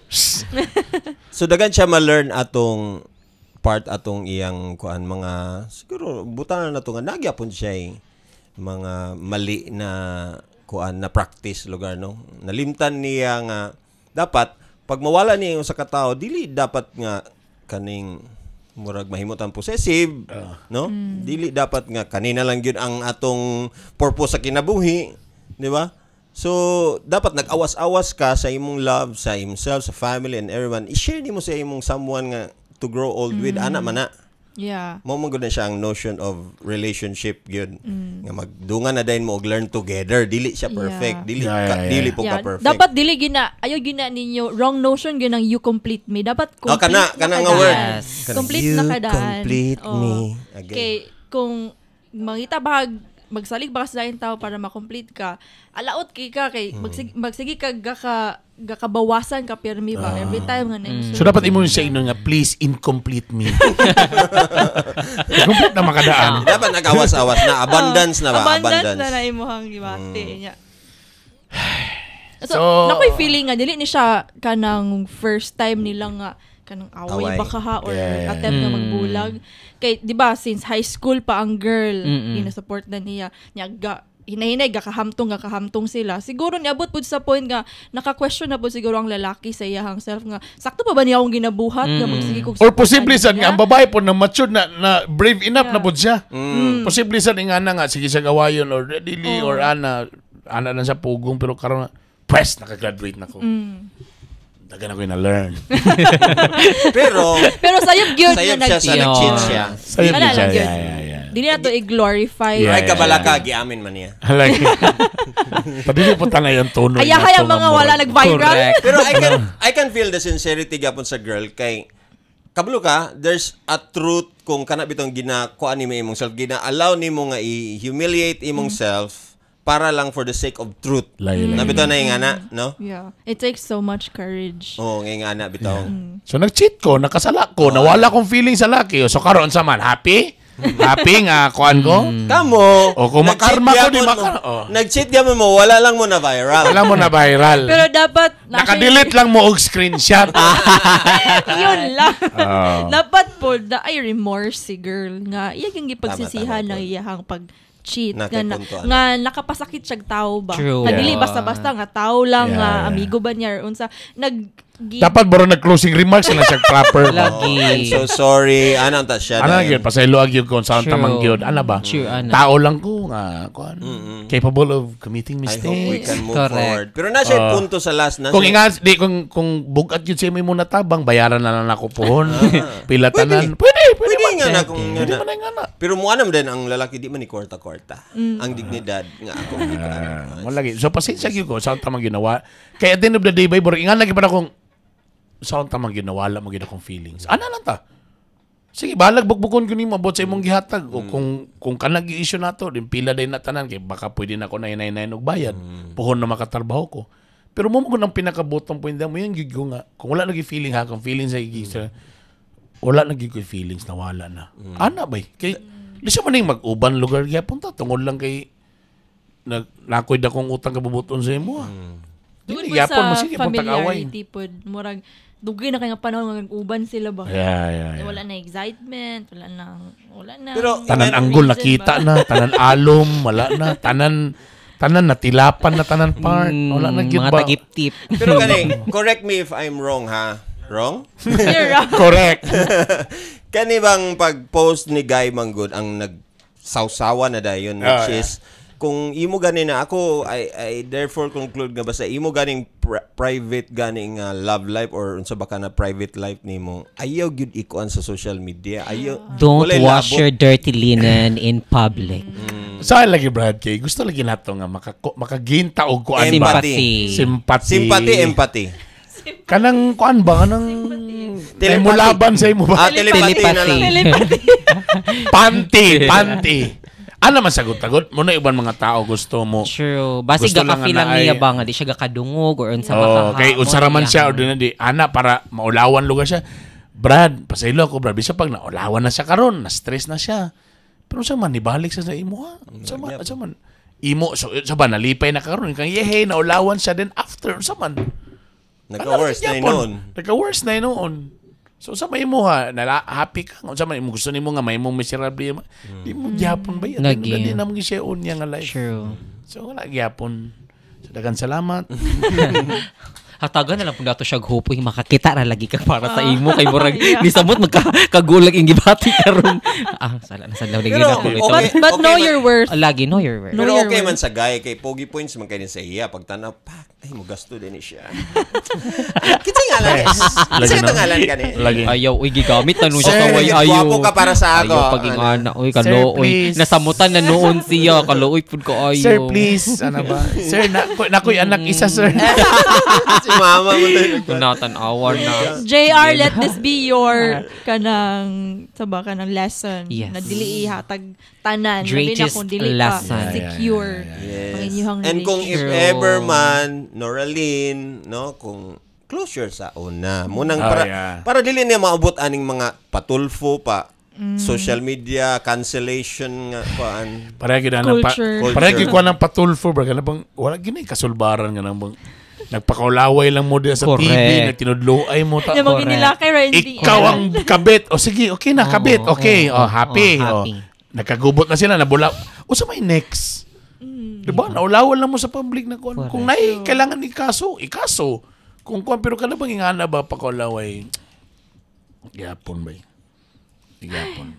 Speaker 2: So dagan siya ma-learn atong part atong iyang kuan mga siguro butanan na to nga nagyapon siya mga mali na kuan na practice lugar no. Nalimtan niya nga dapat pag mawala niya yung sa katao dili dapat nga kaning murag mahimot ang possessive no. Dili dapat nga kanina lang gyud ang atong purpose sa kinabuhi, di ba? So, dapat nag-awas-awas ka sa imong love, sa himself, sa family, and everyone. I-share nimo sa imong someone nga to grow old with. Ana man na.
Speaker 3: Yeah.
Speaker 2: Mo man gud na siya ang notion of relationship gyud. Nga magdungan na din mo og learn together. Dili siya perfect.
Speaker 3: Yeah.
Speaker 2: Dili po ka perfect.
Speaker 3: Dapat dili ayaw gina ninyo wrong notion ginang you complete me. Dapat complete
Speaker 2: kana nga
Speaker 3: kadaan.
Speaker 2: word.
Speaker 3: Complete
Speaker 2: You
Speaker 3: na kadaan.
Speaker 2: complete me. Again.
Speaker 3: Okay, kung mangita ba magsalig ba sa dayon tao para ma-complete ka, alaot kay magsigi ka gakabawasan ka pirmi ba every time nga na
Speaker 1: So dapat imo sa inyo nga please incomplete me. Complete na makadaan.
Speaker 2: Dapat nag-awas-awas na abundance na ba?
Speaker 3: abundance na imuhang gibati niya. So,
Speaker 1: So,
Speaker 3: nakoy feeling nga dili ni siya kanang first time nila nga kanang away
Speaker 2: Away.
Speaker 3: ba ka ha or
Speaker 1: Yeah.
Speaker 3: attempt na magbulag kay di ba since high school pa ang girl ina-support na niya hinahinay gakahamtong sila. Siguro niabot pud sa point nga naka-question na pud siguro ang lalaki sa iyang self nga sakto pa ba niya akong ginabuhat nga magsige kog
Speaker 1: Or posible sad nga ang babae po na mature na brave enough na pud siya. Posible sad nga nga sige siya gawayon or dili or ana na sa pugong pero karon pwes naka-graduate na ko. Dagan ako na learn.
Speaker 2: Pero
Speaker 3: sayop gyud
Speaker 2: sayop
Speaker 3: na
Speaker 2: siya sa nag-cheat siya.
Speaker 1: Sayop
Speaker 3: Wala
Speaker 1: siya.
Speaker 3: lang yun.
Speaker 1: Yeah.
Speaker 3: Dili na to i-glorify.
Speaker 1: Yeah.
Speaker 2: Ay kabalaka giamin man niya.
Speaker 1: Halagi. Padili po na yung tono.
Speaker 3: Ayahay ang mga wala nag-viral.
Speaker 4: Correct.
Speaker 2: Pero I can feel the sincerity gapon sa girl kay kabalo ka, there's a truth kung kana bitong ginakuan ni imong self, gina-allow nimo nga i-humiliate imong self para lang for the sake of truth. Nabitaw na yung ana, no?
Speaker 3: Yeah. It takes so much courage.
Speaker 2: Oo, ngayon ana bitaw.
Speaker 1: So nag-cheat ko, nakasala ko, nawala kong feeling sa laki. So karon sa man, happy? Happy nga kuan ko?
Speaker 2: Kamo.
Speaker 1: O kung makarma ko, di makarma.
Speaker 2: Nag-cheat gamon mo, wala lang mo na viral.
Speaker 1: Wala mo na viral.
Speaker 3: Pero dapat
Speaker 1: Naka-delete lang mo og screenshot.
Speaker 3: yun lang.
Speaker 1: Oh.
Speaker 3: Dapat po na ay remorse si girl nga iya gyud gipagsisihan
Speaker 2: Tama,
Speaker 3: ng iyahang pag-cheat
Speaker 2: Nakipuntuan.
Speaker 3: nga nakapasakit siya tao ba.
Speaker 4: True.
Speaker 3: Nga dili
Speaker 1: Yeah.
Speaker 3: basta-basta nga tao lang
Speaker 1: Yeah,
Speaker 3: nga
Speaker 1: yeah.
Speaker 3: amigo ba niya or unsa
Speaker 1: Dapat baro nag-closing remarks sila siya proper.
Speaker 4: Lagi.
Speaker 2: Oh, I'm so sorry. Ano ta siya?
Speaker 1: Ano
Speaker 2: na-
Speaker 1: gyud pasaylo ag gyud kon saan
Speaker 4: True.
Speaker 1: tamang gyud. Ano ba?
Speaker 4: True, ano.
Speaker 1: Tao lang ko nga kuan. Capable of committing
Speaker 2: I hope we
Speaker 1: mistakes.
Speaker 2: can move
Speaker 4: Correct.
Speaker 2: forward. Pero na siya punto sa last na
Speaker 1: Kung
Speaker 2: siya.
Speaker 1: ingat di kung bugat gyud sa imo muna tabang bayaran na lang ako pohon. Pila tanan. Pwede
Speaker 2: Pwede
Speaker 1: man.
Speaker 2: nga na kung
Speaker 1: Pwede
Speaker 2: nga
Speaker 1: man
Speaker 2: na.
Speaker 1: nga na.
Speaker 2: Pero mo anam din ang lalaki di man ni korta-korta. Ang dignidad nga ako.
Speaker 1: Wala lagi. So pasensya gyud ko saan tamang ginawa. Kaya at the end of the day bay bro ingat lagi pa akong saan tamang ginawala mo gid akong feelings. Ana lang ta. Sige, balag bugbukon ko nimo abot sa imong gihatag o kung kanang gi-issue nato din pila day na tanan kay baka pwede na ako na inay og bayad. Puhon na makatrabaho ko. Pero mo ko nang pinakabotong point mo yung gig ko nga kung wala lagi feeling ha kung feelings ay gisa wala lagi ko feelings nawala na. Ana bay kay di siya maning mag-uban lugar gyapon ta tungod lang kay nakoy da kong utang kabubuton sa imo.
Speaker 3: Dili
Speaker 1: Dili gyapon mo sige pun tag-away.
Speaker 3: familiarity pod murag dugay na kay nga panahon nga uban sila ba.
Speaker 1: Yeah.
Speaker 3: Wala na excitement, wala na.
Speaker 2: Pero
Speaker 1: Tanan
Speaker 3: May
Speaker 1: anggol
Speaker 3: reason
Speaker 1: nakita
Speaker 3: ba?
Speaker 1: na, tanan alom, wala na, tanan natilapan na tanan part. Wala na gyud
Speaker 4: Mga
Speaker 1: ba?
Speaker 4: tagip-tip.
Speaker 2: Pero kani, correct me if I'm wrong ha. Wrong?
Speaker 3: You're wrong.
Speaker 1: Correct.
Speaker 2: Kani bang pag-post ni Guy Manggod ang nagsawsawa na dayon which is kung imo gani na ako I therefore conclude nga basta imo ganing private ganing love life or unsa ba ka na private life nimo ayaw gyud ikuan sa social media ayaw
Speaker 4: Don't
Speaker 2: walay
Speaker 4: wash
Speaker 2: labot.
Speaker 4: your dirty linen in public.
Speaker 1: Saan lagi Brad kay gusto lagi nato nga makagain ta og kuan ba?
Speaker 2: Empathy.
Speaker 1: Sympathy.
Speaker 2: Empathy.
Speaker 1: Kanang kuan ba kanang
Speaker 2: Telepathy.
Speaker 1: mulaban sa imo ba?
Speaker 2: Telepathy na lang.
Speaker 1: Panty. Ano man sagot-tagot mo na iban mga tao gusto mo.
Speaker 4: True. Basi
Speaker 1: Gusto lang
Speaker 4: gaka-feel
Speaker 1: nga
Speaker 4: lang
Speaker 1: na
Speaker 4: niya
Speaker 1: ay-
Speaker 4: ba nga di siya gakadungog or unsa ba
Speaker 1: Oh, kay unsa raman siya or di ana para maulawan lugar siya. Brad, pasaylo ako Brad, bisa pag naulawan na siya karon, na stress na siya. Pero sa man ibalik sa imo ha. Sa man imo so sa ba nalipay na karon kang yehe naulawan siya then after sa man.
Speaker 2: Nagka-worse na noon.
Speaker 1: Nagka-worse na noon. So sa may mo ha, happy ka. Kung sa may mo gusto nimo nga may mo miserable. Di mo gyapon ba yan?
Speaker 4: Lagi.
Speaker 1: Di na mo siya unya nga life.
Speaker 4: True.
Speaker 1: So wala gyapon. So dagan salamat.
Speaker 4: Hatagan na lang kung dato siya hupoy makakita na lagi ka para sa imo kay murag
Speaker 3: Yeah.
Speaker 4: ni samot magkagulag ing gibati karon. Sala na lagi
Speaker 2: Pero,
Speaker 4: na ko ito.
Speaker 2: okay.
Speaker 3: But know your worth.
Speaker 4: Lagi know your worth.
Speaker 3: No.
Speaker 2: Pero
Speaker 3: your
Speaker 2: okay
Speaker 3: worth.
Speaker 2: man sa Guy kay pogi points man kay sa iya pagtanaw ay mo gasto din ni siya. Kita ngalan.
Speaker 1: Lagi
Speaker 2: Kita
Speaker 1: na.
Speaker 2: ngalan kani.
Speaker 1: Lagi.
Speaker 4: Ayaw, uy, gigamit na nun siya
Speaker 2: Sir,
Speaker 4: kaway ayaw.
Speaker 2: gwapo ka para sa ako.
Speaker 4: Ayaw paging ana. Uy,
Speaker 1: Sir,
Speaker 4: kalooy.
Speaker 1: please.
Speaker 4: Nasamutan na noon siya. Kalooy po ko ayaw.
Speaker 1: Sir, please. Ano ba? Sir, nakoy anak isa, sir.
Speaker 2: Si mama mo tayo.
Speaker 4: Kunatan awar na.
Speaker 3: JR, let this be your kanang lesson.
Speaker 4: Yes.
Speaker 3: Na dili ihatag tanan.
Speaker 4: Greatest
Speaker 3: Labi na kung dili
Speaker 4: lesson.
Speaker 3: ka secure.
Speaker 2: Yes.
Speaker 3: Ang inyong
Speaker 2: And kung if
Speaker 4: True.
Speaker 2: ever man, Noraline, no, kung closure sa una. Munang
Speaker 1: Oh,
Speaker 2: para,
Speaker 1: yeah.
Speaker 2: para dili niya maabot aning mga patulfo pa, social media, cancellation nga, paan.
Speaker 1: Para gid na
Speaker 3: Culture.
Speaker 1: para gid ko nang patulfo bro kana bang wala gid kasulbaran nga nang bang nagpakaulaway lang mo diya sa
Speaker 4: Correct.
Speaker 1: TV nagtinudloay mo ta.
Speaker 3: Yung mga ginilakay right
Speaker 1: Ikaw ang kabit. O sige, okay na kabit. Okay.
Speaker 4: oo,
Speaker 1: Happy.
Speaker 4: happy.
Speaker 1: Nakagubot na sila nabula. O sa may next. Diba? Naulawal lang mo sa public na kuan. Kung kailangan ikaso. Kung kuan, pero ka na bang ingana ba pakulaway? Gapon ba? Gapon.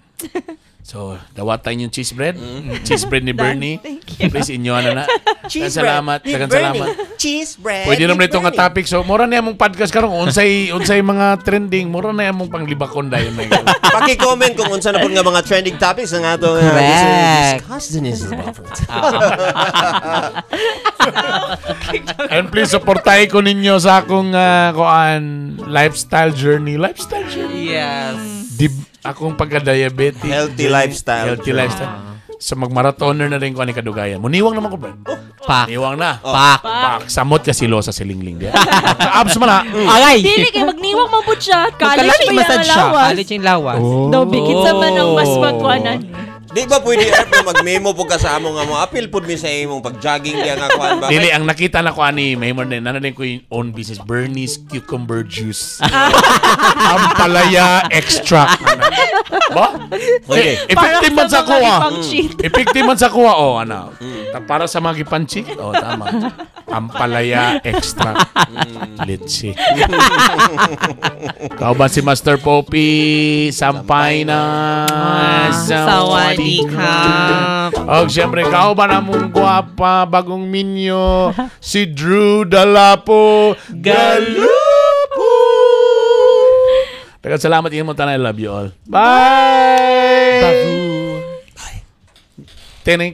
Speaker 1: So, dawatan yung cheese bread. Cheese bread ni Bernie.
Speaker 3: Thank you.
Speaker 1: Please, inyo na.
Speaker 2: Cheese
Speaker 1: Salamat.
Speaker 2: bread.
Speaker 1: Salamat.
Speaker 2: Cheese bread.
Speaker 1: Pwede naman itong topic. So, mura na yung podcast karon unsay mga trending. Mura na yung panglibakon dayon na yun.
Speaker 2: Paki-comment kung unsa na po nga mga trending topics na nga ito.
Speaker 4: Correct.
Speaker 2: Discuss din is
Speaker 1: And please, supportahin ko ninyo sa akong lifestyle journey.
Speaker 4: Yes.
Speaker 1: Akong pagka-diabetic.
Speaker 2: Healthy lifestyle.
Speaker 1: So, mag-marathoner na rin ko ani kadugayan. Muniwang naman ko, Brad.
Speaker 4: Pak.
Speaker 1: Niwang na.
Speaker 4: Pak.
Speaker 1: Samot ka silo sa silingling. Abs man na.
Speaker 4: Alay.
Speaker 3: Dili kay magniwang mo pud siya. College
Speaker 4: Kalali
Speaker 3: pa
Speaker 4: masad
Speaker 3: yung
Speaker 4: siya.
Speaker 3: lawas.
Speaker 4: College yung lawas.
Speaker 3: No, bigit sa man ang mas magkuanan.
Speaker 2: Di ba pwede na mag-memo po ka sa amo nga mo? Apil po mi sa imong pag-jogging diya nga kuan ba?
Speaker 1: Dili, ang nakita na ko ani, may more din, nananin ko yung own business, Bernie's Cucumber Juice. Ampalaya Extract. Ba?
Speaker 2: Okay.
Speaker 1: Effective man sa kuha.
Speaker 3: Pang-cheat.
Speaker 1: Effective man sa kuha. O, ano. Para sa mga gipanchik. O, tama. Ampalaya Extract. Litsi. Kau ba si Master Poppy? Sampay na.
Speaker 4: Sawadee ka.
Speaker 1: O, siyempre, kau ba na mong guwapa, bagong minyo, si Drew Dalapo Galupo. Tagal salamat inyo mo tanay. I love you all. Bye! Bye. Teneng.